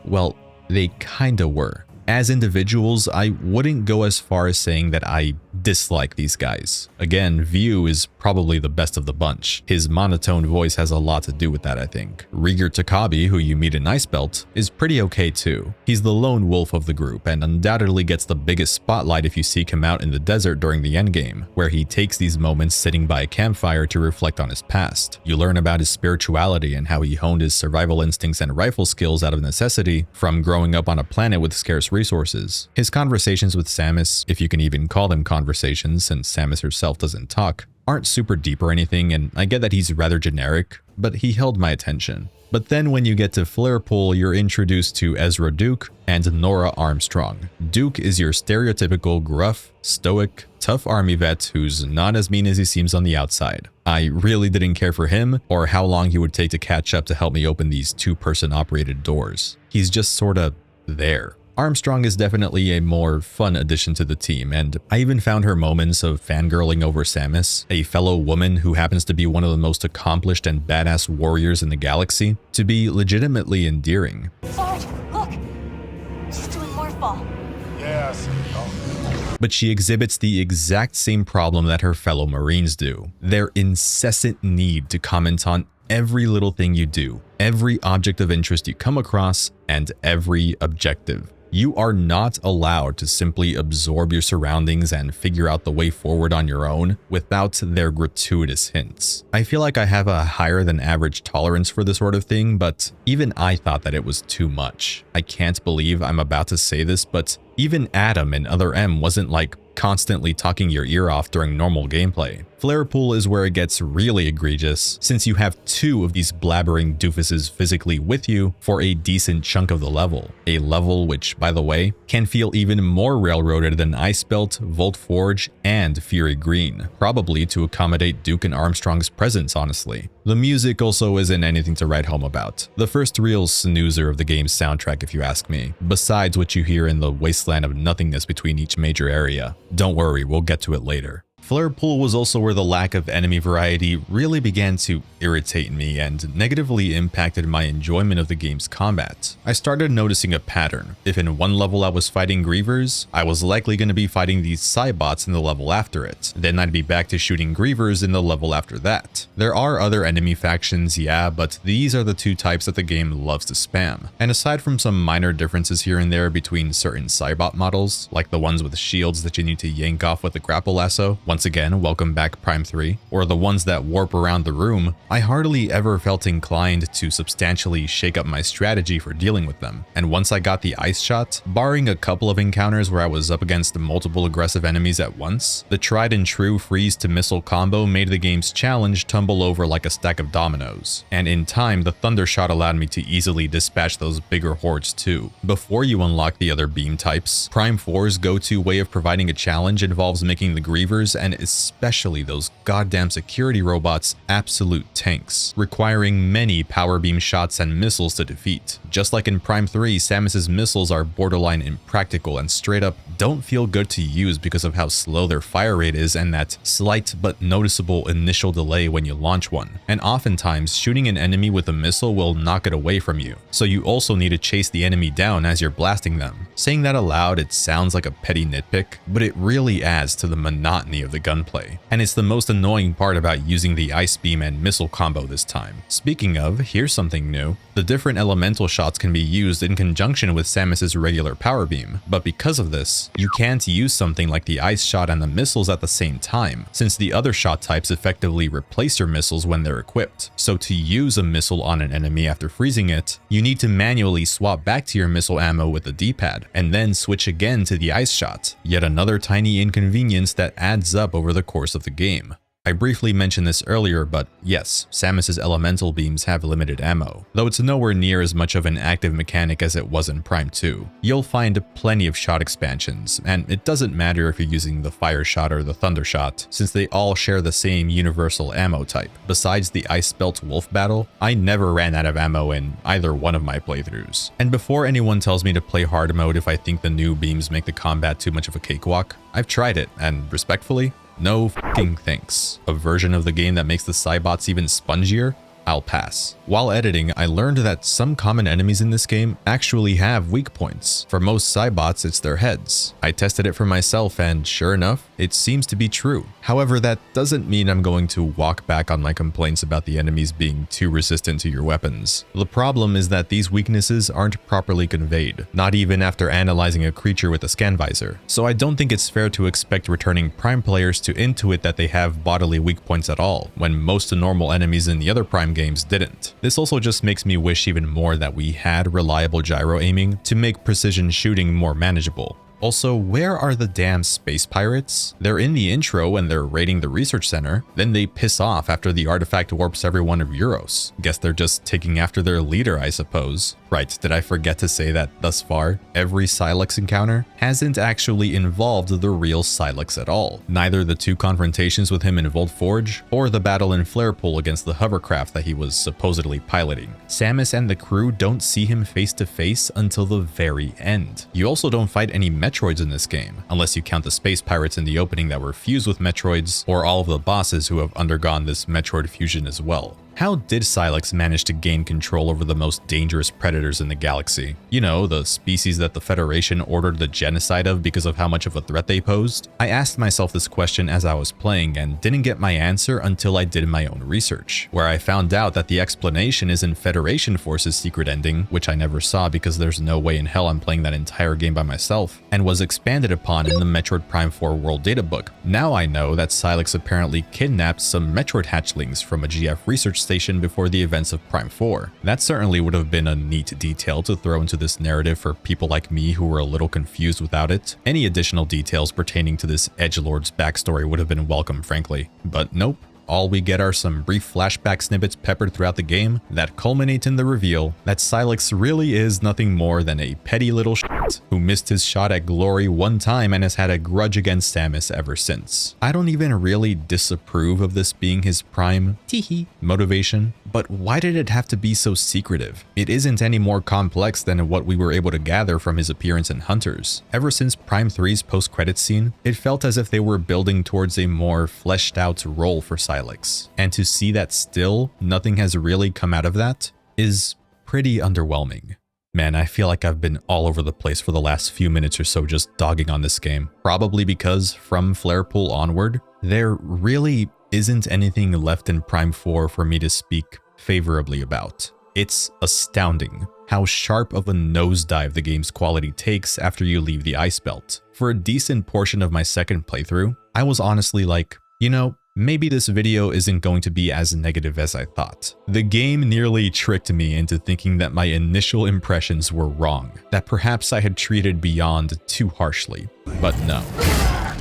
well, they kinda were. As individuals, I wouldn't go as far as saying that I dislike these guys. Again, View is probably the best of the bunch. His monotone voice has a lot to do with that, I think. Rieger Takabe, who you meet in Ice Belt, is pretty okay too. He's the lone wolf of the group and undoubtedly gets the biggest spotlight if you seek him out in the desert during the endgame, where he takes these moments sitting by a campfire to reflect on his past. You learn about his spirituality and how he honed his survival instincts and rifle skills out of necessity from growing up on a planet with scarce resources. His conversations with Samus, if you can even call them conversations since Samus herself doesn't talk, aren't super deep or anything, and I get that he's rather generic, but he held my attention. But then when you get to Flarepool, you're introduced to Ezra Duke and Nora Armstrong. Duke is your stereotypical gruff, stoic, tough army vet who's not as mean as he seems on the outside. I really didn't care for him or how long he would take to catch up to help me open these two-person operated doors. He's just sorta there. Armstrong is definitely a more fun addition to the team, and I even found her moments of fangirling over Samus, a fellow woman who happens to be one of the most accomplished and badass warriors in the galaxy, to be legitimately endearing. Sarge, look! She's doing Morphball. Yes. But she exhibits the exact same problem that her fellow Marines do. Their incessant need to comment on every little thing you do, every object of interest you come across, and every objective. You are not allowed to simply absorb your surroundings and figure out the way forward on your own without their gratuitous hints. I feel like I have a higher than average tolerance for this sort of thing, but even I thought that it was too much. I can't believe I'm about to say this, but even Adam in Other M wasn't like constantly talking your ear off during normal gameplay. Flarepool is where it gets really egregious, since you have two of these blabbering doofuses physically with you for a decent chunk of the level. A level which, by the way, can feel even more railroaded than Ice Belt, Vault Forge, and Fury Green, probably to accommodate Duke and Armstrong's presence, honestly. The music also isn't anything to write home about. The first real snoozer of the game's soundtrack, if you ask me, besides what you hear in the wasteland of nothingness between each major area. Don't worry, we'll get to it later. Flare Pool was also where the lack of enemy variety really began to irritate me and negatively impacted my enjoyment of the game's combat. I started noticing a pattern. If in one level I was fighting Grievers, I was likely going to be fighting these Cybots in the level after it. Then I'd be back to shooting Grievers in the level after that. There are other enemy factions, yeah, but these are the two types that the game loves to spam. And aside from some minor differences here and there between certain Cybot models, like the ones with shields that you need to yank off with a grapple lasso, once again, welcome back Prime 3, or the ones that warp around the room, I hardly ever felt inclined to substantially shake up my strategy for dealing with them. And once I got the ice shot, barring a couple of encounters where I was up against multiple aggressive enemies at once, the tried and true freeze to missile combo made the game's challenge tumble over like a stack of dominoes. And in time, the thunder shot allowed me to easily dispatch those bigger hordes too. Before you unlock the other beam types, Prime 4's go-to way of providing a challenge involves making the Grievers, and especially those goddamn security robots, absolute tanks, requiring many power beam shots and missiles to defeat. Just like in Prime 3, Samus's missiles are borderline impractical and straight up don't feel good to use because of how slow their fire rate is and that slight but noticeable initial delay when you launch one. And oftentimes, shooting an enemy with a missile will knock it away from you, so you also need to chase the enemy down as you're blasting them. Saying that aloud, it sounds like a petty nitpick, but it really adds to the monotony of the gunplay. And it's the most annoying part about using the ice beam and missile combo this time. Speaking of, here's something new. The different elemental shots can be used in conjunction with Samus's regular power beam, but because of this, you can't use something like the ice shot and the missiles at the same time, since the other shot types effectively replace your missiles when they're equipped. So to use a missile on an enemy after freezing it, you need to manually swap back to your missile ammo with the D-pad, and then switch again to the ice shot. Yet another tiny inconvenience that adds up over the course of the game. I briefly mentioned this earlier, but yes, Samus's elemental beams have limited ammo, though it's nowhere near as much of an active mechanic as it was in Prime 2. You'll find plenty of shot expansions, and it doesn't matter if you're using the fire shot or the thunder shot, since they all share the same universal ammo type. Besides the Ice Belt Wolf battle, I never ran out of ammo in either one of my playthroughs. And before anyone tells me to play hard mode if I think the new beams make the combat too much of a cakewalk, I've tried it, and respectfully, no f***ing thanks. A version of the game that makes the Cybots even spongier? I'll pass. While editing, I learned that some common enemies in this game actually have weak points. For most Cybots, it's their heads. I tested it for myself and sure enough, it seems to be true. However, that doesn't mean I'm going to walk back on my complaints about the enemies being too resistant to your weapons. The problem is that these weaknesses aren't properly conveyed, not even after analyzing a creature with a scan visor. So I don't think it's fair to expect returning Prime players to intuit that they have bodily weak points at all, when most normal enemies in the other Prime games didn't. This also just makes me wish even more that we had reliable gyro aiming to make precision shooting more manageable. Also, where are the damn space pirates? They're in the intro when they're raiding the research center, then they piss off after the artifact warps every one of Euros. Guess they're just taking after their leader, I suppose. Right, did I forget to say that thus far, every Silex encounter hasn't actually involved the real Silex at all. Neither the two confrontations with him in Volt Forge, or the battle in Flare Pool against the hovercraft that he was supposedly piloting. Samus and the crew don't see him face to face until the very end. You also don't fight any Metroids in this game, unless you count the space pirates in the opening that were fused with Metroids, or all of the bosses who have undergone this Metroid fusion as well. How did Silex manage to gain control over the most dangerous predators in the galaxy? You know, the species that the Federation ordered the genocide of because of how much of a threat they posed? I asked myself this question as I was playing and didn't get my answer until I did my own research, where I found out that the explanation is in Federation Force's secret ending, which I never saw because there's no way in hell I'm playing that entire game by myself, and was expanded upon in the Metroid Prime 4 World Databook. Now I know that Silex apparently kidnapped some Metroid hatchlings from a GF research station before the events of Prime 4. That certainly would have been a neat detail to throw into this narrative for people like me who were a little confused without it. Any additional details pertaining to this edgelord's backstory would have been welcome, frankly. But nope. All we get are some brief flashback snippets peppered throughout the game that culminate in the reveal that Silex really is nothing more than a petty little who missed his shot at glory one time and has had a grudge against Samus ever since. I don't even really disapprove of this being his prime motivation, but why did it have to be so secretive? It isn't any more complex than what we were able to gather from his appearance in Hunters. Ever since Prime 3's post-credits scene, it felt as if they were building towards a more fleshed out role for Sylix. And to see that still nothing has really come out of that is pretty underwhelming. Man, I feel like I've been all over the place for the last few minutes or so just dogging on this game. Probably because from Flarepool onward, there really isn't anything left in Prime 4 for me to speak favorably about. It's astounding how sharp of a nosedive the game's quality takes after you leave the ice belt. For a decent portion of my second playthrough, I was honestly like, you know, maybe this video isn't going to be as negative as I thought. The game nearly tricked me into thinking that my initial impressions were wrong, that perhaps I had treated Beyond too harshly, but no.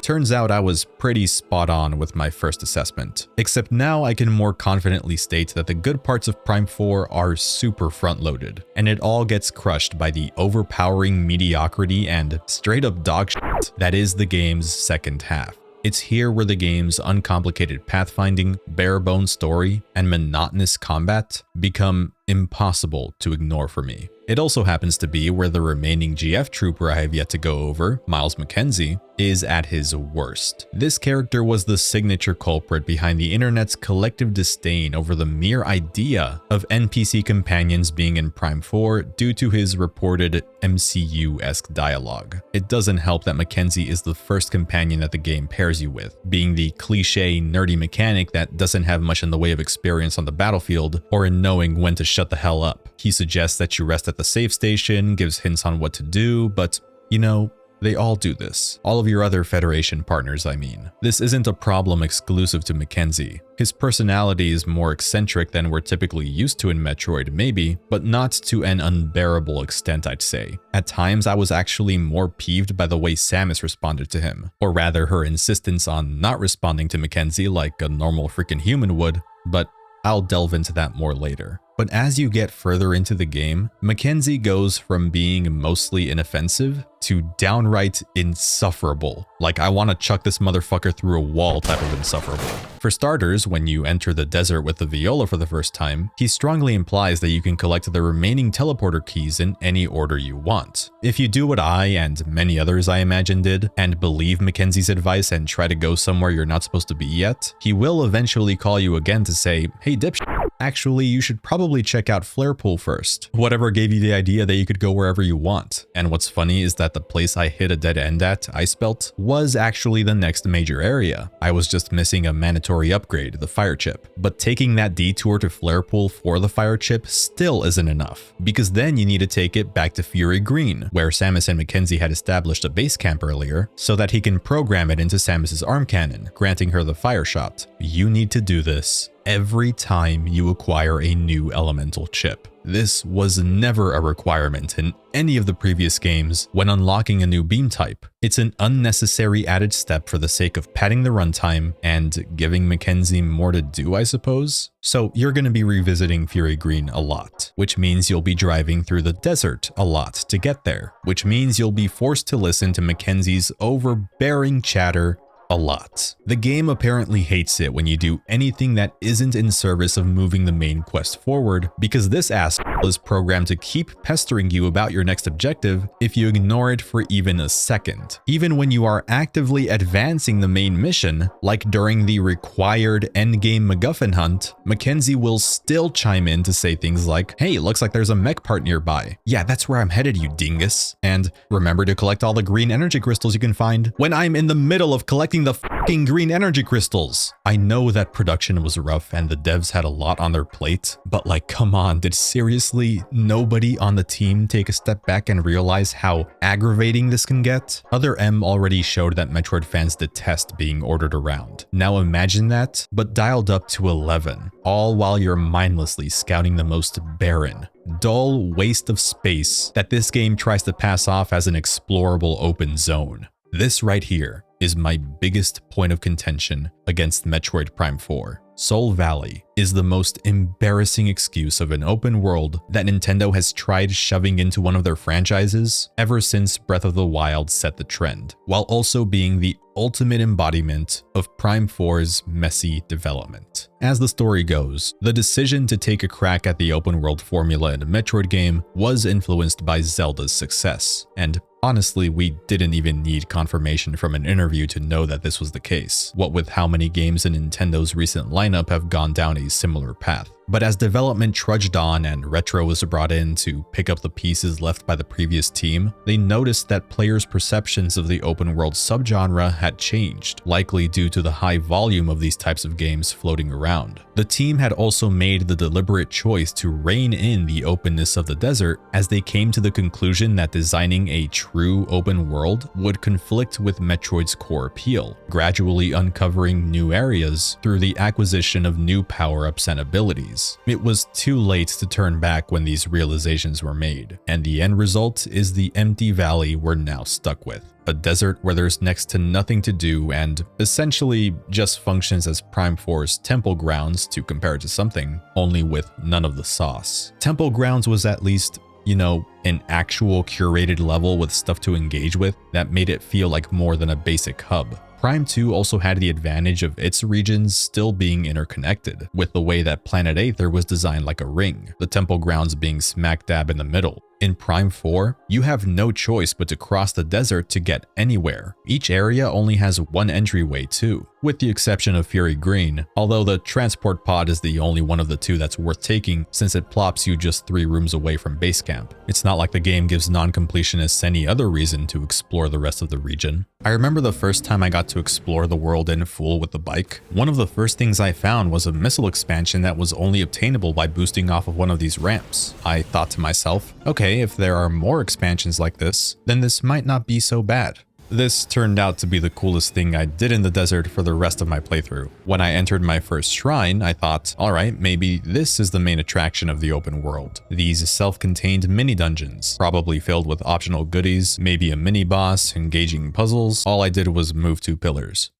Turns out I was pretty spot on with my first assessment, except now I can more confidently state that the good parts of Prime 4 are super front-loaded, and it all gets crushed by the overpowering mediocrity and straight-up dog shit that is the game's second half. It's here where the game's uncomplicated pathfinding, bare-bones story, and monotonous combat become impossible to ignore for me. It also happens to be where the remaining GF trooper I have yet to go over, Miles McKenzie, is at his worst. This character was the signature culprit behind the internet's collective disdain over the mere idea of NPC companions being in Prime 4 due to his reported MCU-esque dialogue. It doesn't help that McKenzie is the first companion that the game pairs you with, being the cliche nerdy mechanic that doesn't have much in the way of experience on the battlefield or in knowing when to shut the hell up. He suggests that you rest at the save station, gives hints on what to do, but, you know, they all do this. All of your other Federation partners, I mean. This isn't a problem exclusive to Mackenzie. His personality is more eccentric than we're typically used to in Metroid, maybe, but not to an unbearable extent, I'd say. At times, I was actually more peeved by the way Samus responded to him, or rather her insistence on not responding to Mackenzie like a normal freaking human would, but I'll delve into that more later. But as you get further into the game, Mackenzie goes from being mostly inoffensive to downright insufferable. Like, I want to chuck this motherfucker through a wall type of insufferable. For starters, when you enter the desert with the Viola for the first time, he strongly implies that you can collect the remaining teleporter keys in any order you want. If you do what I and many others I imagine did, and believe Mackenzie's advice and try to go somewhere you're not supposed to be yet, he will eventually call you again to say, hey dipshit, actually you should probably check out Flarepool first. Whatever gave you the idea that you could go wherever you want. And what's funny is that the place I hit a dead end at, Icebelt, was actually the next major area. I was just missing a mandatory upgrade, the fire chip. But taking that detour to Flarepool for the fire chip still isn't enough, because then you need to take it back to Fury Green, where Samus and Mackenzie had established a base camp earlier, so that he can program it into Samus's arm cannon, granting her the fire shot. You need to do this every time you acquire a new elemental chip. This was never a requirement in any of the previous games when unlocking a new beam type. It's an unnecessary added step for the sake of padding the runtime and giving Mackenzie more to do, I suppose. So you're going to be revisiting Fury Green a lot, which means you'll be driving through the desert a lot to get there, which means you'll be forced to listen to Mackenzie's overbearing chatter a lot. The game apparently hates it when you do anything that isn't in service of moving the main quest forward, because this asshole is programmed to keep pestering you about your next objective if you ignore it for even a second. Even when you are actively advancing the main mission, like during the required endgame MacGuffin hunt, Mackenzie will still chime in to say things like, hey, looks like there's a mech part nearby. Yeah, that's where I'm headed, you dingus. And remember to collect all the green energy crystals you can find when I'm in the middle of collecting the fucking green energy crystals. I know that production was rough and the devs had a lot on their plate, but like, come on, did seriously nobody on the team take a step back and realize how aggravating this can get? Other M already showed that Metroid fans detest being ordered around. Now imagine that, but dialed up to 11, all while you're mindlessly scouting the most barren, dull waste of space that this game tries to pass off as an explorable open zone. This right here is my biggest point of contention against Metroid Prime 4. Soul Valley is the most embarrassing excuse of an open world that Nintendo has tried shoving into one of their franchises ever since Breath of the Wild set the trend, while also being the ultimate embodiment of Prime 4's messy development. As the story goes, the decision to take a crack at the open world formula in a Metroid game was influenced by Zelda's success, and honestly, we didn't even need confirmation from an interview to know that this was the case, what with how many games in Nintendo's recent lineup have gone down a similar path. But as development trudged on and Retro was brought in to pick up the pieces left by the previous team, they noticed that players' perceptions of the open world subgenre had changed, likely due to the high volume of these types of games floating around. The team had also made the deliberate choice to rein in the openness of the desert, as they came to the conclusion that designing a true open world would conflict with Metroid's core appeal, gradually uncovering new areas through the acquisition of new power-ups and abilities. It was too late to turn back when these realizations were made, and the end result is the empty valley we're now stuck with. A desert where there's next to nothing to do and essentially just functions as Prime 4's temple grounds to compare it to something, only with none of the sauce. Temple grounds was at least, you know, an actual curated level with stuff to engage with that made it feel like more than a basic hub. Prime 2 also had the advantage of its regions still being interconnected, with the way that Planet Aether was designed like a ring, the temple grounds being smack dab in the middle. In Prime 4, you have no choice but to cross the desert to get anywhere. Each area only has one entryway too, with the exception of Fury Green, although the transport pod is the only one of the two that's worth taking since it plops you just 3 rooms away from base camp. It's not like the game gives non-completionists any other reason to explore the rest of the region. I remember the first time I got to explore the world in full with the bike. One of the first things I found was a missile expansion that was only obtainable by boosting off of one of these ramps. I thought to myself, okay, if there are more expansions like this, then this might not be so bad. This turned out to be the coolest thing I did in the desert for the rest of my playthrough. When I entered my first shrine, I thought, alright, maybe this is the main attraction of the open world. These self-contained mini-dungeons, probably filled with optional goodies, maybe a mini-boss, engaging puzzles. All I did was move 2 pillars.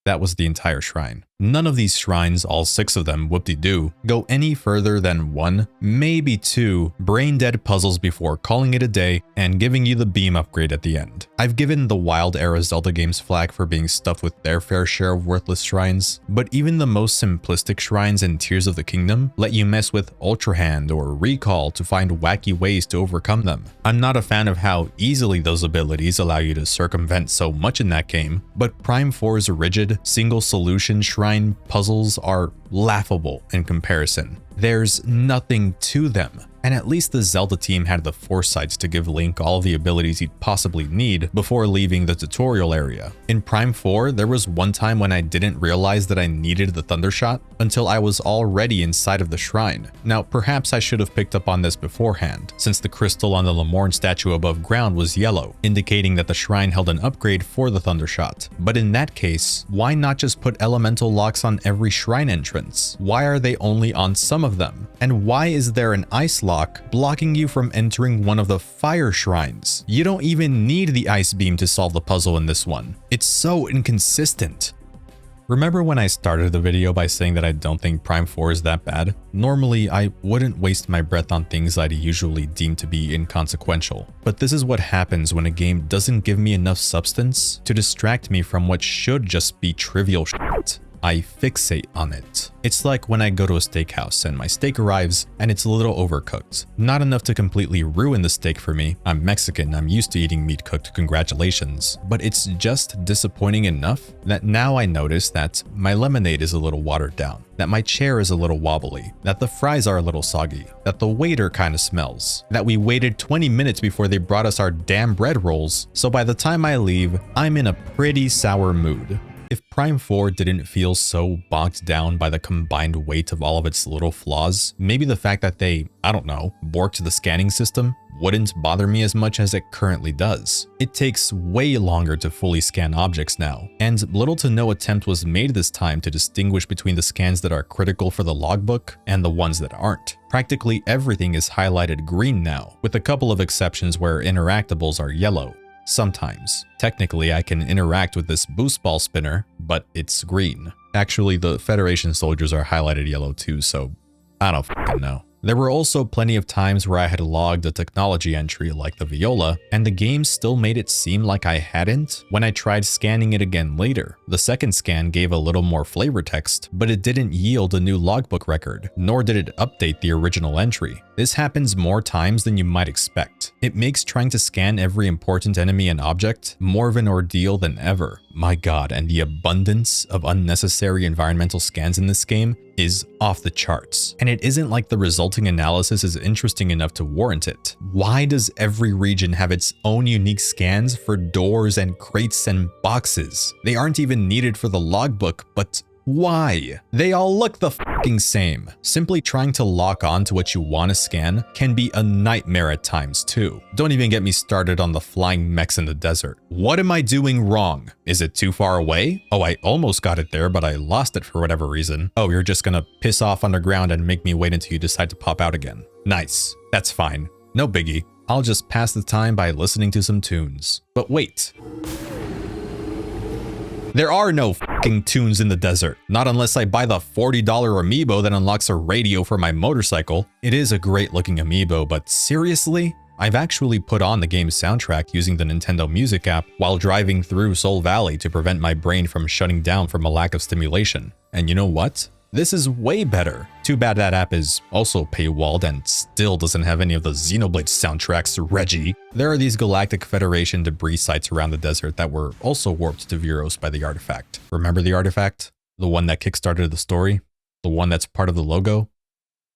That was the entire shrine. None of these shrines, all 6 of them whoop-de-doo, go any further than 1, maybe 2, brain-dead puzzles before calling it a day and giving you the beam upgrade at the end. I've given the Wild Era Zelda games flack for being stuffed with their fair share of worthless shrines, but even the most simplistic shrines in Tears of the Kingdom let you mess with Ultra Hand or Recall to find wacky ways to overcome them. I'm not a fan of how easily those abilities allow you to circumvent so much in that game, but Prime 4's rigid, single-solution shrine puzzles are laughable in comparison. There's nothing to them. And at least the Zelda team had the foresight to give Link all the abilities he'd possibly need before leaving the tutorial area. In Prime 4, there was one time when I didn't realize that I needed the Thunder Shot until I was already inside of the shrine. Now, perhaps I should have picked up on this beforehand, since the crystal on the Lamorne statue above ground was yellow, indicating that the shrine held an upgrade for the Thunder Shot. But in that case, why not just put elemental locks on every shrine entrance? Why are they only on some of them? And why is there an ice lock blocking you from entering one of the fire shrines? You don't even need the ice beam to solve the puzzle in this one. It's so inconsistent. Remember when I started the video by saying that I don't think Prime 4 is that bad? Normally, I wouldn't waste my breath on things I'd usually deem to be inconsequential. But this is what happens when a game doesn't give me enough substance to distract me from what should just be trivial shit. I fixate on it. It's like when I go to a steakhouse and my steak arrives and it's a little overcooked. Not enough to completely ruin the steak for me. I'm Mexican, I'm used to eating meat cooked, congratulations. But it's just disappointing enough that now I notice that my lemonade is a little watered down, that my chair is a little wobbly, that the fries are a little soggy, that the waiter kind of smells, that we waited 20 minutes before they brought us our damn bread rolls, so by the time I leave, I'm in a pretty sour mood. If Prime 4 didn't feel so bogged down by the combined weight of all of its little flaws, maybe the fact that they, I don't know, borked the scanning system wouldn't bother me as much as it currently does. It takes way longer to fully scan objects now, and little to no attempt was made this time to distinguish between the scans that are critical for the logbook and the ones that aren't. Practically everything is highlighted green now, with a couple of exceptions where interactables are yellow. Sometimes. Technically, I can interact with this boost ball spinner, but it's green. Actually, the Federation soldiers are highlighted yellow too, so I don't fucking know. There were also plenty of times where I had logged a technology entry like the viola, and the game still made it seem like I hadn't when I tried scanning it again later. The second scan gave a little more flavor text, but it didn't yield a new logbook record, nor did it update the original entry. This happens more times than you might expect. It makes trying to scan every important enemy and object more of an ordeal than ever. My god, and the abundance of unnecessary environmental scans in this game is off the charts. And it isn't like the resulting analysis is interesting enough to warrant it. Why does every region have its own unique scans for doors and crates and boxes? They aren't even needed for the logbook, but why? They all look the fucking same. Simply trying to lock on to what you want to scan can be a nightmare at times too. Don't even get me started on the flying mechs in the desert. What am I doing wrong? Is it too far away? Oh, I almost got it there, but I lost it for whatever reason. Oh, you're just gonna piss off underground and make me wait until you decide to pop out again. Nice. That's fine. No biggie. I'll just pass the time by listening to some tunes. But wait. There are no fucking tunes in the desert. Not unless I buy the $40 amiibo that unlocks a radio for my motorcycle. It is a great looking amiibo, but seriously? I've actually put on the game's soundtrack using the Nintendo Music app while driving through Soul Valley to prevent my brain from shutting down from a lack of stimulation. And you know what? This is way better. Too bad that app is also paywalled and still doesn't have any of the Xenoblade soundtracks, Reggie. There are these Galactic Federation debris sites around the desert that were also warped to Viros by the artifact. Remember the artifact? The one that kickstarted the story? The one that's part of the logo?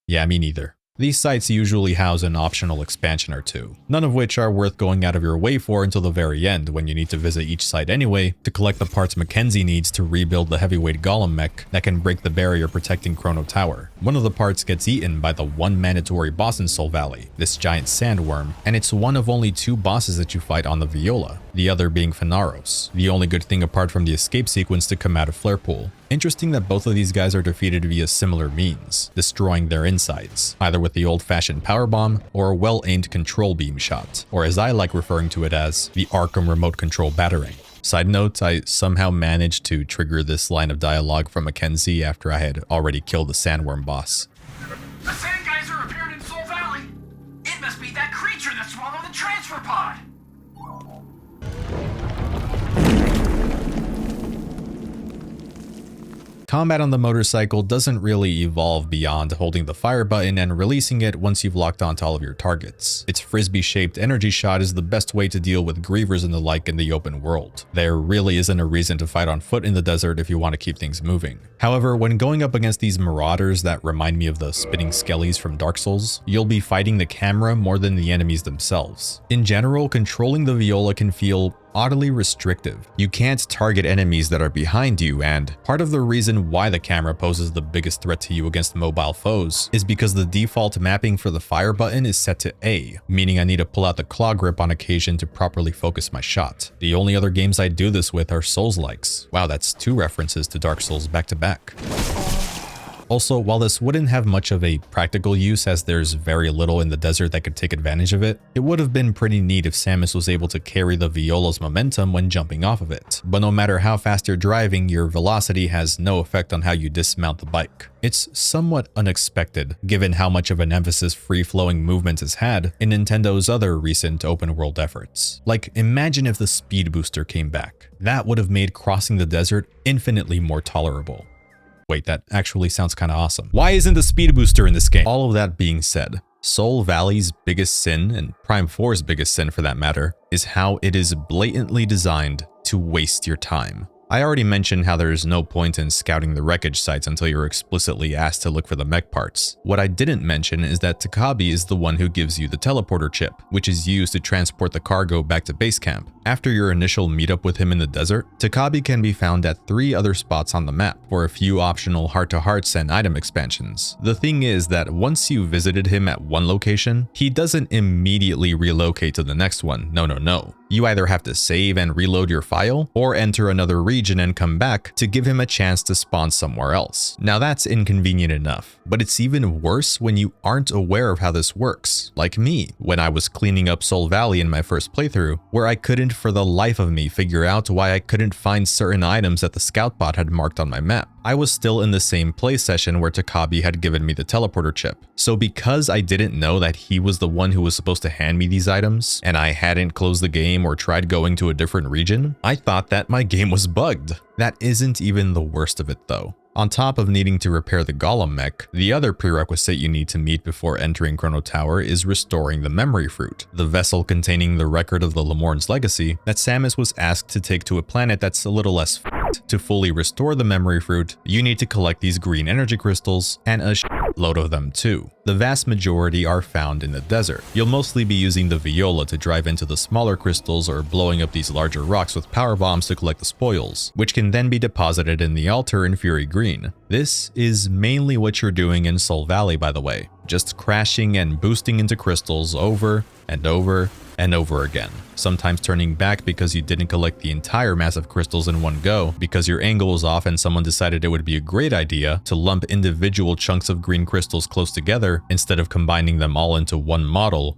Yeah, me neither. These sites usually house an optional expansion or two, none of which are worth going out of your way for until the very end when you need to visit each site anyway to collect the parts Mackenzie needs to rebuild the heavyweight golem mech that can break the barrier protecting Chrono Tower. One of the parts gets eaten by the one mandatory boss in Soul Valley, this giant sandworm, and it's one of only two bosses that you fight on the Viola, the other being Fenaros, the only good thing apart from the escape sequence to come out of Flarepool. Interesting that both of these guys are defeated via similar means, destroying their insides, either with the old-fashioned power bomb or a well-aimed control beam shot, or as I like referring to it as, the Arkham remote control battering. Side note, I somehow managed to trigger this line of dialogue from Mackenzie after I had already killed the sandworm boss. The sand geyser appeared in Soul Valley. It must be that creature that swallowed the transfer pod. Combat on the motorcycle doesn't really evolve beyond holding the fire button and releasing it once you've locked onto all of your targets. Its frisbee-shaped energy shot is the best way to deal with grievers and the like in the open world. There really isn't a reason to fight on foot in the desert if you want to keep things moving. However, when going up against these marauders that remind me of the spinning skellies from Dark Souls, you'll be fighting the camera more than the enemies themselves. In general, controlling the Viola can feel oddly restrictive. You can't target enemies that are behind you, and part of the reason why the camera poses the biggest threat to you against mobile foes is because the default mapping for the fire button is set to A, meaning I need to pull out the claw grip on occasion to properly focus my shot. The only other games I do this with are Souls-likes. Wow, that's two references to Dark Souls back to back. Also, while this wouldn't have much of a practical use as there's very little in the desert that could take advantage of it, it would have been pretty neat if Samus was able to carry the Viola's momentum when jumping off of it. But no matter how fast you're driving, your velocity has no effect on how you dismount the bike. It's somewhat unexpected, given how much of an emphasis free-flowing movement has had in Nintendo's other recent open-world efforts. Like, imagine if the speed booster came back. That would have made crossing the desert infinitely more tolerable. Wait, that actually sounds kind of awesome. Why isn't the speed booster in this game? All of that being said, Soul Valley's biggest sin, and Prime 4's biggest sin for that matter, is how it is blatantly designed to waste your time. I already mentioned how there's no point in scouting the wreckage sites until you're explicitly asked to look for the mech parts. What I didn't mention is that Takabi is the one who gives you the teleporter chip, which is used to transport the cargo back to base camp. After your initial meetup with him in the desert, Takabi can be found at 3 other spots on the map for a few optional heart-to-hearts and item expansions. The thing is that once you visited him at one location, he doesn't immediately relocate to the next one. No. You either have to save and reload your file, or enter another region and come back to give him a chance to spawn somewhere else. Now that's inconvenient enough, but it's even worse when you aren't aware of how this works. Like me, when I was cleaning up Soul Valley in my first playthrough, where I couldn't for the life of me figure out why I couldn't find certain items that the scout bot had marked on my map. I was still in the same play session where Takabi had given me the teleporter chip. So because I didn't know that he was the one who was supposed to hand me these items, and I hadn't closed the game or tried going to a different region, I thought that my game was bugged. That isn't even the worst of it though. On top of needing to repair the Golem mech, the other prerequisite you need to meet before entering Chrono Tower is restoring the Memory Fruit, the vessel containing the record of the Lemorne's legacy that Samus was asked to take to a planet that's a little less f***ed. To fully restore the Memory Fruit, you need to collect these green energy crystals, and a load of them too. The vast majority are found in the desert. You'll mostly be using the Viola to drive into the smaller crystals or blowing up these larger rocks with power bombs to collect the spoils, which can then be deposited in the altar in Fury Green. This is mainly what you're doing in Soul Valley, by the way, just crashing and boosting into crystals over and over and over again, sometimes turning back because you didn't collect the entire mass of crystals in one go because your angle was off and someone decided it would be a great idea to lump individual chunks of green crystals close together instead of combining them all into one model.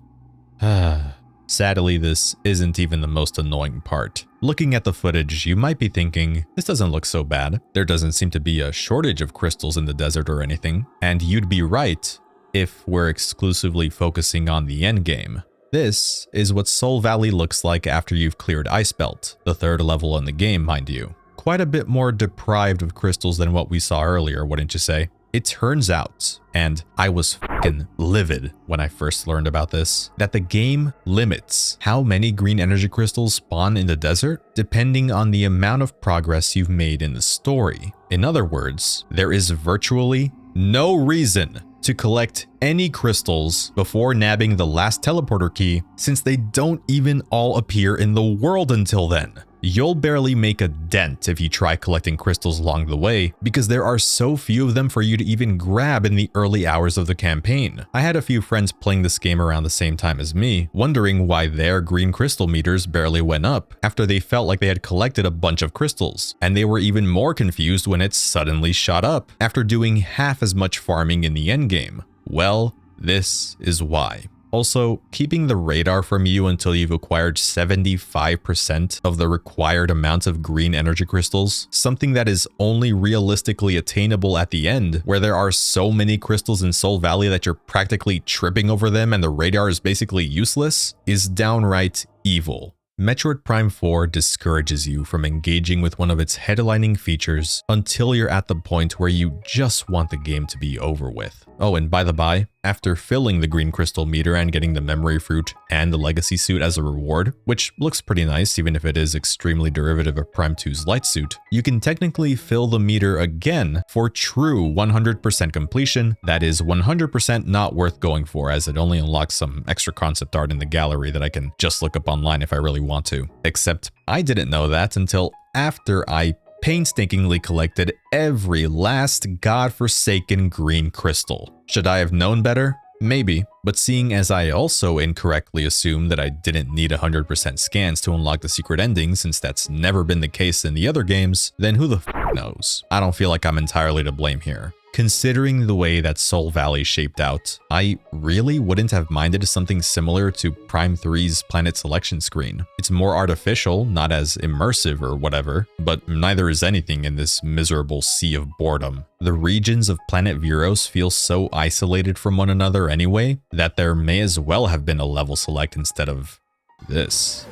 Sadly, this isn't even the most annoying part. Looking at the footage, you might be thinking, this doesn't look so bad. There doesn't seem to be a shortage of crystals in the desert or anything. And you'd be right if we're exclusively focusing on the endgame. This is what Soul Valley looks like after you've cleared Ice Belt, the third level in the game, mind you. Quite a bit more deprived of crystals than what we saw earlier, wouldn't you say? It turns out, and I was fucking livid when I first learned about this, that the game limits how many green energy crystals spawn in the desert depending on the amount of progress you've made in the story. In other words, there is virtually no reason to collect any crystals before nabbing the last teleporter key, since they don't even all appear in the world until then. You'll barely make a dent if you try collecting crystals along the way, because there are so few of them for you to even grab in the early hours of the campaign. I had a few friends playing this game around the same time as me, wondering why their green crystal meters barely went up after they felt like they had collected a bunch of crystals, and they were even more confused when it suddenly shot up after doing half as much farming in the endgame. Well, this is why. Also, keeping the radar from you until you've acquired 75% of the required amount of green energy crystals, something that is only realistically attainable at the end, where there are so many crystals in Soul Valley that you're practically tripping over them and the radar is basically useless, is downright evil. Metroid Prime 4 discourages you from engaging with one of its headlining features until you're at the point where you just want the game to be over with. Oh, and by the by, after filling the green crystal meter and getting the memory fruit and the legacy suit as a reward, which looks pretty nice even if it is extremely derivative of Prime 2's light suit, you can technically fill the meter again for true 100% completion. That is 100% not worth going for, as it only unlocks some extra concept art in the gallery that I can just look up online if I really want to. Except I didn't know that until after I painstakingly collected every last godforsaken green crystal. Should I have known better? Maybe, but seeing as I also incorrectly assumed that I didn't need 100% scans to unlock the secret ending, since that's never been the case in the other games, then who the f knows? I don't feel like I'm entirely to blame here. Considering the way that Soul Valley shaped out, I really wouldn't have minded something similar to Prime 3's planet selection screen. It's more artificial, not as immersive or whatever, but neither is anything in this miserable sea of boredom. The regions of Planet Viros feel so isolated from one another anyway, that there may as well have been a level select instead of this.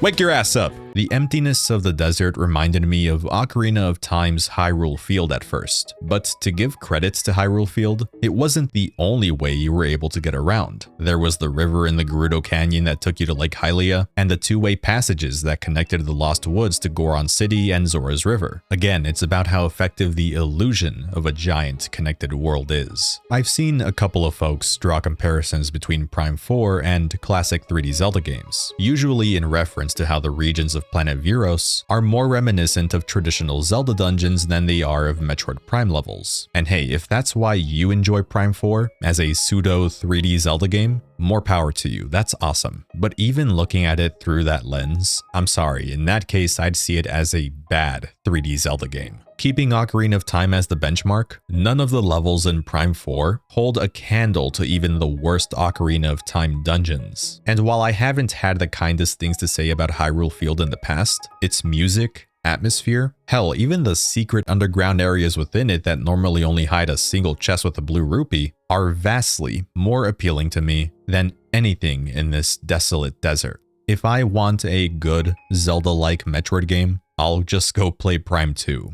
Wake your ass up! The emptiness of the desert reminded me of Ocarina of Time's Hyrule Field at first, but to give credits to Hyrule Field, it wasn't the only way you were able to get around. There was the river in the Gerudo Canyon that took you to Lake Hylia, and the two-way passages that connected the Lost Woods to Goron City and Zora's River. Again, it's about how effective the illusion of a giant connected world is. I've seen a couple of folks draw comparisons between Prime 4 and classic 3D Zelda games, usually in reference to how the regions of Planet Viros are more reminiscent of traditional Zelda dungeons than they are of Metroid Prime levels. And hey, if that's why you enjoy Prime 4 as a pseudo 3D Zelda game, More power to you, that's awesome. But even looking at it through that lens, I'm sorry, in that case I'd see it as a bad 3D Zelda game. Keeping Ocarina of Time as the benchmark, none of the levels in Prime 4 hold a candle to even the worst Ocarina of Time dungeons. And while I haven't had the kindest things to say about Hyrule Field in the past, its music, atmosphere, hell, even the secret underground areas within it that normally only hide a single chest with a blue rupee are vastly more appealing to me than anything in this desolate desert. If I want a good Zelda-like Metroid game, I'll just go play Prime 2.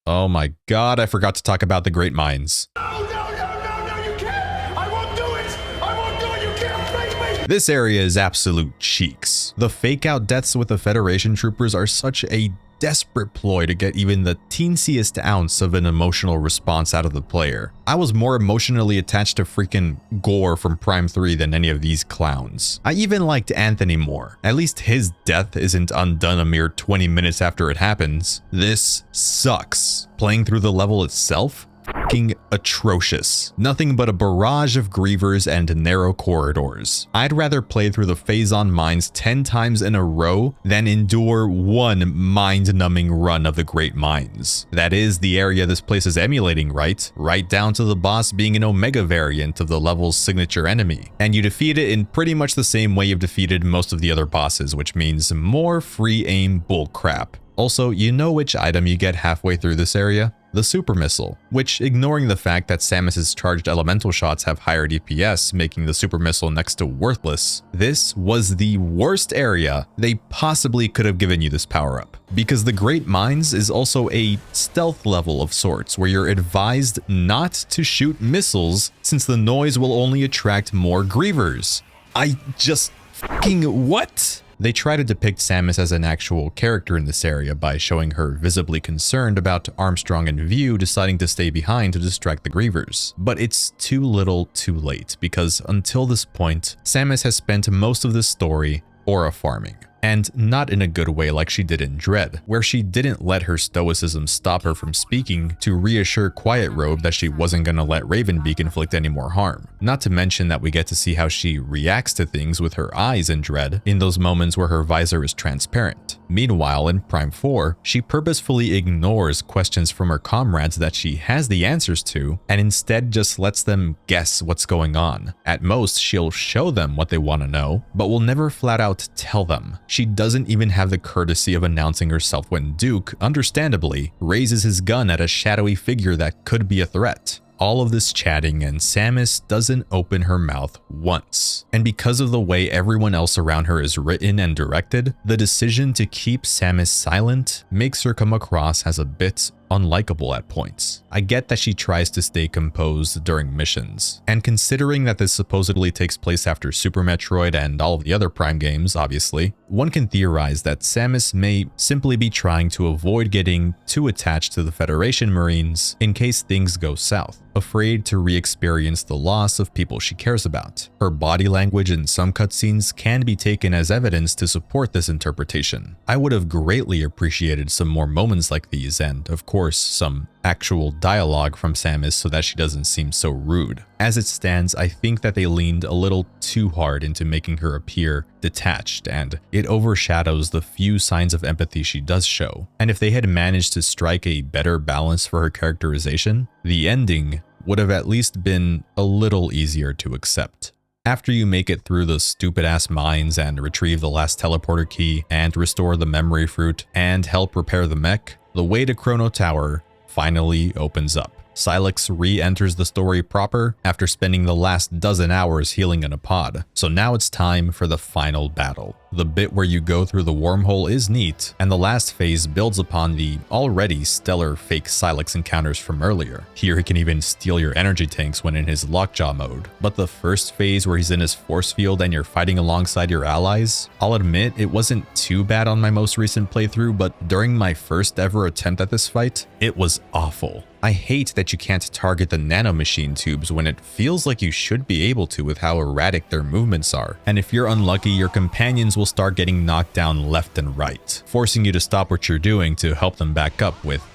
Oh my god, I forgot to talk about the Great Mines. No, you can't! I won't do it! I won't do it! You can't make me! This area is absolute cheeks. The fake out deaths with the Federation troopers are such a desperate ploy to get even the teensiest ounce of an emotional response out of the player. I was more emotionally attached to freaking Gore from Prime 3 than any of these clowns. I even liked Anthony more. At least his death isn't undone a mere 20 minutes after it happens. This sucks. Playing through the level itself? Fucking atrocious. Nothing but a barrage of grievers and narrow corridors. I'd rather play through the Phazon Mines 10 times in a row than endure one mind-numbing run of the Great Mines. That is the area this place is emulating, right? Right down to the boss being an Omega variant of the level's signature enemy. And you defeat it in pretty much the same way you've defeated most of the other bosses, which means more free aim bullcrap. Also, you know which item you get halfway through this area? The Super Missile, which, ignoring the fact that Samus's charged elemental shots have higher DPS, making the Super Missile next to worthless, this was the worst area they possibly could have given you this power-up. Because the Great Mines is also a stealth level of sorts, where you're advised not to shoot missiles since the noise will only attract more grievers. I just fucking what? They try to depict Samus as an actual character in this area by showing her visibly concerned about Armstrong and View deciding to stay behind to distract the grievers. But it's too little too late, because until this point, Samus has spent most of this story aura farming. And not in a good way like she did in Dread, where she didn't let her stoicism stop her from speaking to reassure Quiet Robe that she wasn't gonna let Ravenbeak inflict any more harm. Not to mention that we get to see how she reacts to things with her eyes in Dread in those moments where her visor is transparent. Meanwhile, in Prime 4, she purposefully ignores questions from her comrades that she has the answers to, and instead just lets them guess what's going on. At most, she'll show them what they want to know, but will never flat out tell them. She doesn't even have the courtesy of announcing herself when Duke, understandably, raises his gun at a shadowy figure that could be a threat. All of this chatting and Samus doesn't open her mouth once. And because of the way everyone else around her is written and directed, the decision to keep Samus silent makes her come across as a bit unlikable at points. I get that she tries to stay composed during missions, and considering that this supposedly takes place after Super Metroid and all of the other Prime games, obviously, one can theorize that Samus may simply be trying to avoid getting too attached to the Federation Marines in case things go south, afraid to re-experience the loss of people she cares about. Her body language in some cutscenes can be taken as evidence to support this interpretation. I would have greatly appreciated some more moments like these and, of course, some actual dialogue from Samus so that she doesn't seem so rude. As it stands, I think that they leaned a little too hard into making her appear detached, and it overshadows the few signs of empathy she does show. And if they had managed to strike a better balance for her characterization, the ending would have at least been a little easier to accept. After you make it through the stupid-ass mines and retrieve the last teleporter key and restore the memory fruit and help repair the mech, the way to Chrono Tower finally opens up. Sylix re-enters the story proper after spending the last dozen hours healing in a pod. So now it's time for the final battle. The bit where you go through the wormhole is neat, and the last phase builds upon the already stellar fake Sylix encounters from earlier. Here he can even steal your energy tanks when in his lockjaw mode. But the first phase where he's in his force field and you're fighting alongside your allies, I'll admit it wasn't too bad on my most recent playthrough, but during my first ever attempt at this fight, it was awful. I hate that you can't target the nanomachine tubes when it feels like you should be able to with how erratic their movements are. And if you're unlucky, your companions will start getting knocked down left and right, forcing you to stop what you're doing to help them back up with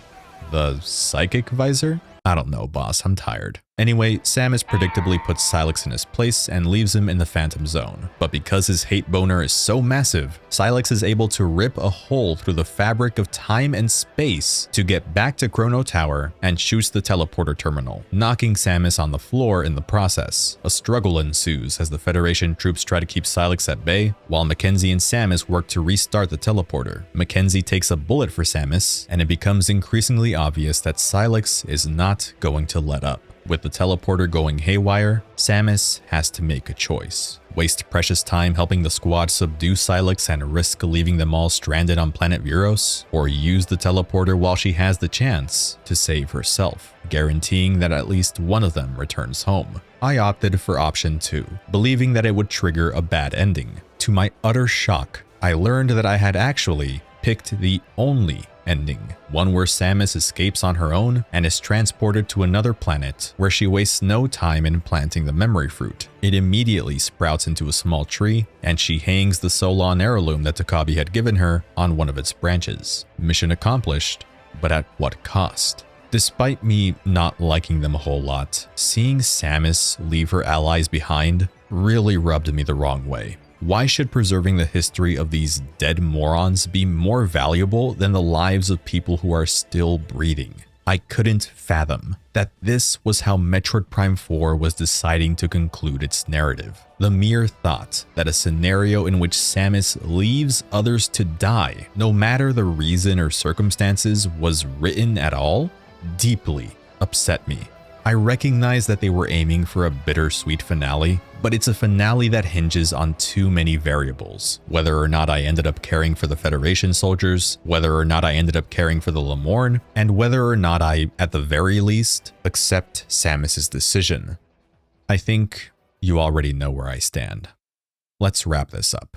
the psychic visor? I don't know, boss, I'm tired. Anyway, Samus predictably puts Silex in his place and leaves him in the Phantom Zone. But because his hate boner is so massive, Silex is able to rip a hole through the fabric of time and space to get back to Chrono Tower and shoots the teleporter terminal, knocking Samus on the floor in the process. A struggle ensues as the Federation troops try to keep Silex at bay, while Mackenzie and Samus work to restart the teleporter. Mackenzie takes a bullet for Samus, and it becomes increasingly obvious that Silex is not going to let up. With the teleporter going haywire, Samus has to make a choice. Waste precious time helping the squad subdue Silex and risk leaving them all stranded on planet Vuros, or use the teleporter while she has the chance to save herself, guaranteeing that at least one of them returns home. I opted for option 2, believing that it would trigger a bad ending. To my utter shock, I learned that I had actually picked the only ending, one where Samus escapes on her own and is transported to another planet where she wastes no time in planting the memory fruit. It immediately sprouts into a small tree, and she hangs the Solon heirloom that Takabi had given her on one of its branches. Mission accomplished, but at what cost? Despite me not liking them a whole lot, seeing Samus leave her allies behind really rubbed me the wrong way. Why should preserving the history of these dead morons be more valuable than the lives of people who are still breathing? I couldn't fathom that this was how Metroid Prime 4 was deciding to conclude its narrative. The mere thought that a scenario in which Samus leaves others to die, no matter the reason or circumstances, was written at all, deeply upset me. I recognize that they were aiming for a bittersweet finale, but it's a finale that hinges on too many variables. Whether or not I ended up caring for the Federation soldiers, whether or not I ended up caring for the Lemorne, and whether or not I, at the very least, accept Samus's decision. I think you already know where I stand. Let's wrap this up.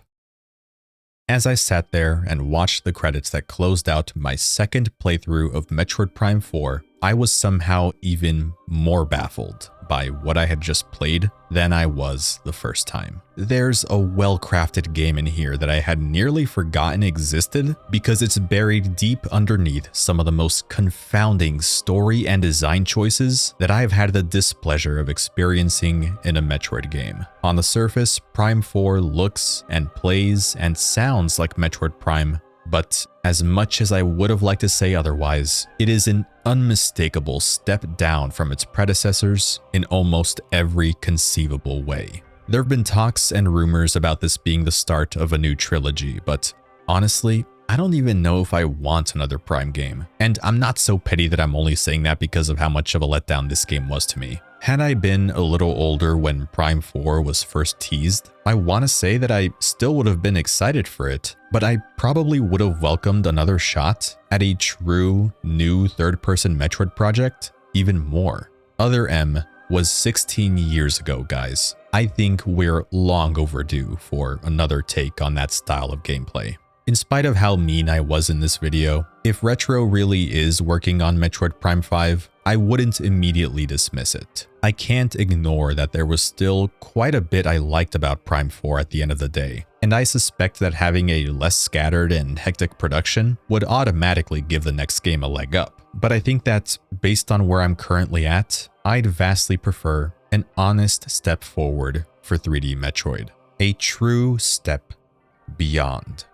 As I sat there and watched the credits that closed out my second playthrough of Metroid Prime 4, I was somehow even more baffled by what I had just played than I was the first time. There's a well-crafted game in here that I had nearly forgotten existed because it's buried deep underneath some of the most confounding story and design choices that I have had the displeasure of experiencing in a Metroid game. On the surface, Prime 4 looks and plays and sounds like Metroid Prime, but as much as I would have liked to say otherwise, it is an unmistakable step down from its predecessors in almost every conceivable way. There have been talks and rumors about this being the start of a new trilogy, but honestly, I don't even know if I want another Prime game. And I'm not so petty that I'm only saying that because of how much of a letdown this game was to me. Had I been a little older when Prime 4 was first teased, I want to say that I still would have been excited for it, but I probably would have welcomed another shot at a true new third-person Metroid project even more. Other M was 16 years ago, guys. I think we're long overdue for another take on that style of gameplay. In spite of how mean I was in this video, if Retro really is working on Metroid Prime 5, I wouldn't immediately dismiss it. I can't ignore that there was still quite a bit I liked about Prime 4 at the end of the day, and I suspect that having a less scattered and hectic production would automatically give the next game a leg up. But I think that, based on where I'm currently at, I'd vastly prefer an honest step forward for 3D Metroid. A true step beyond.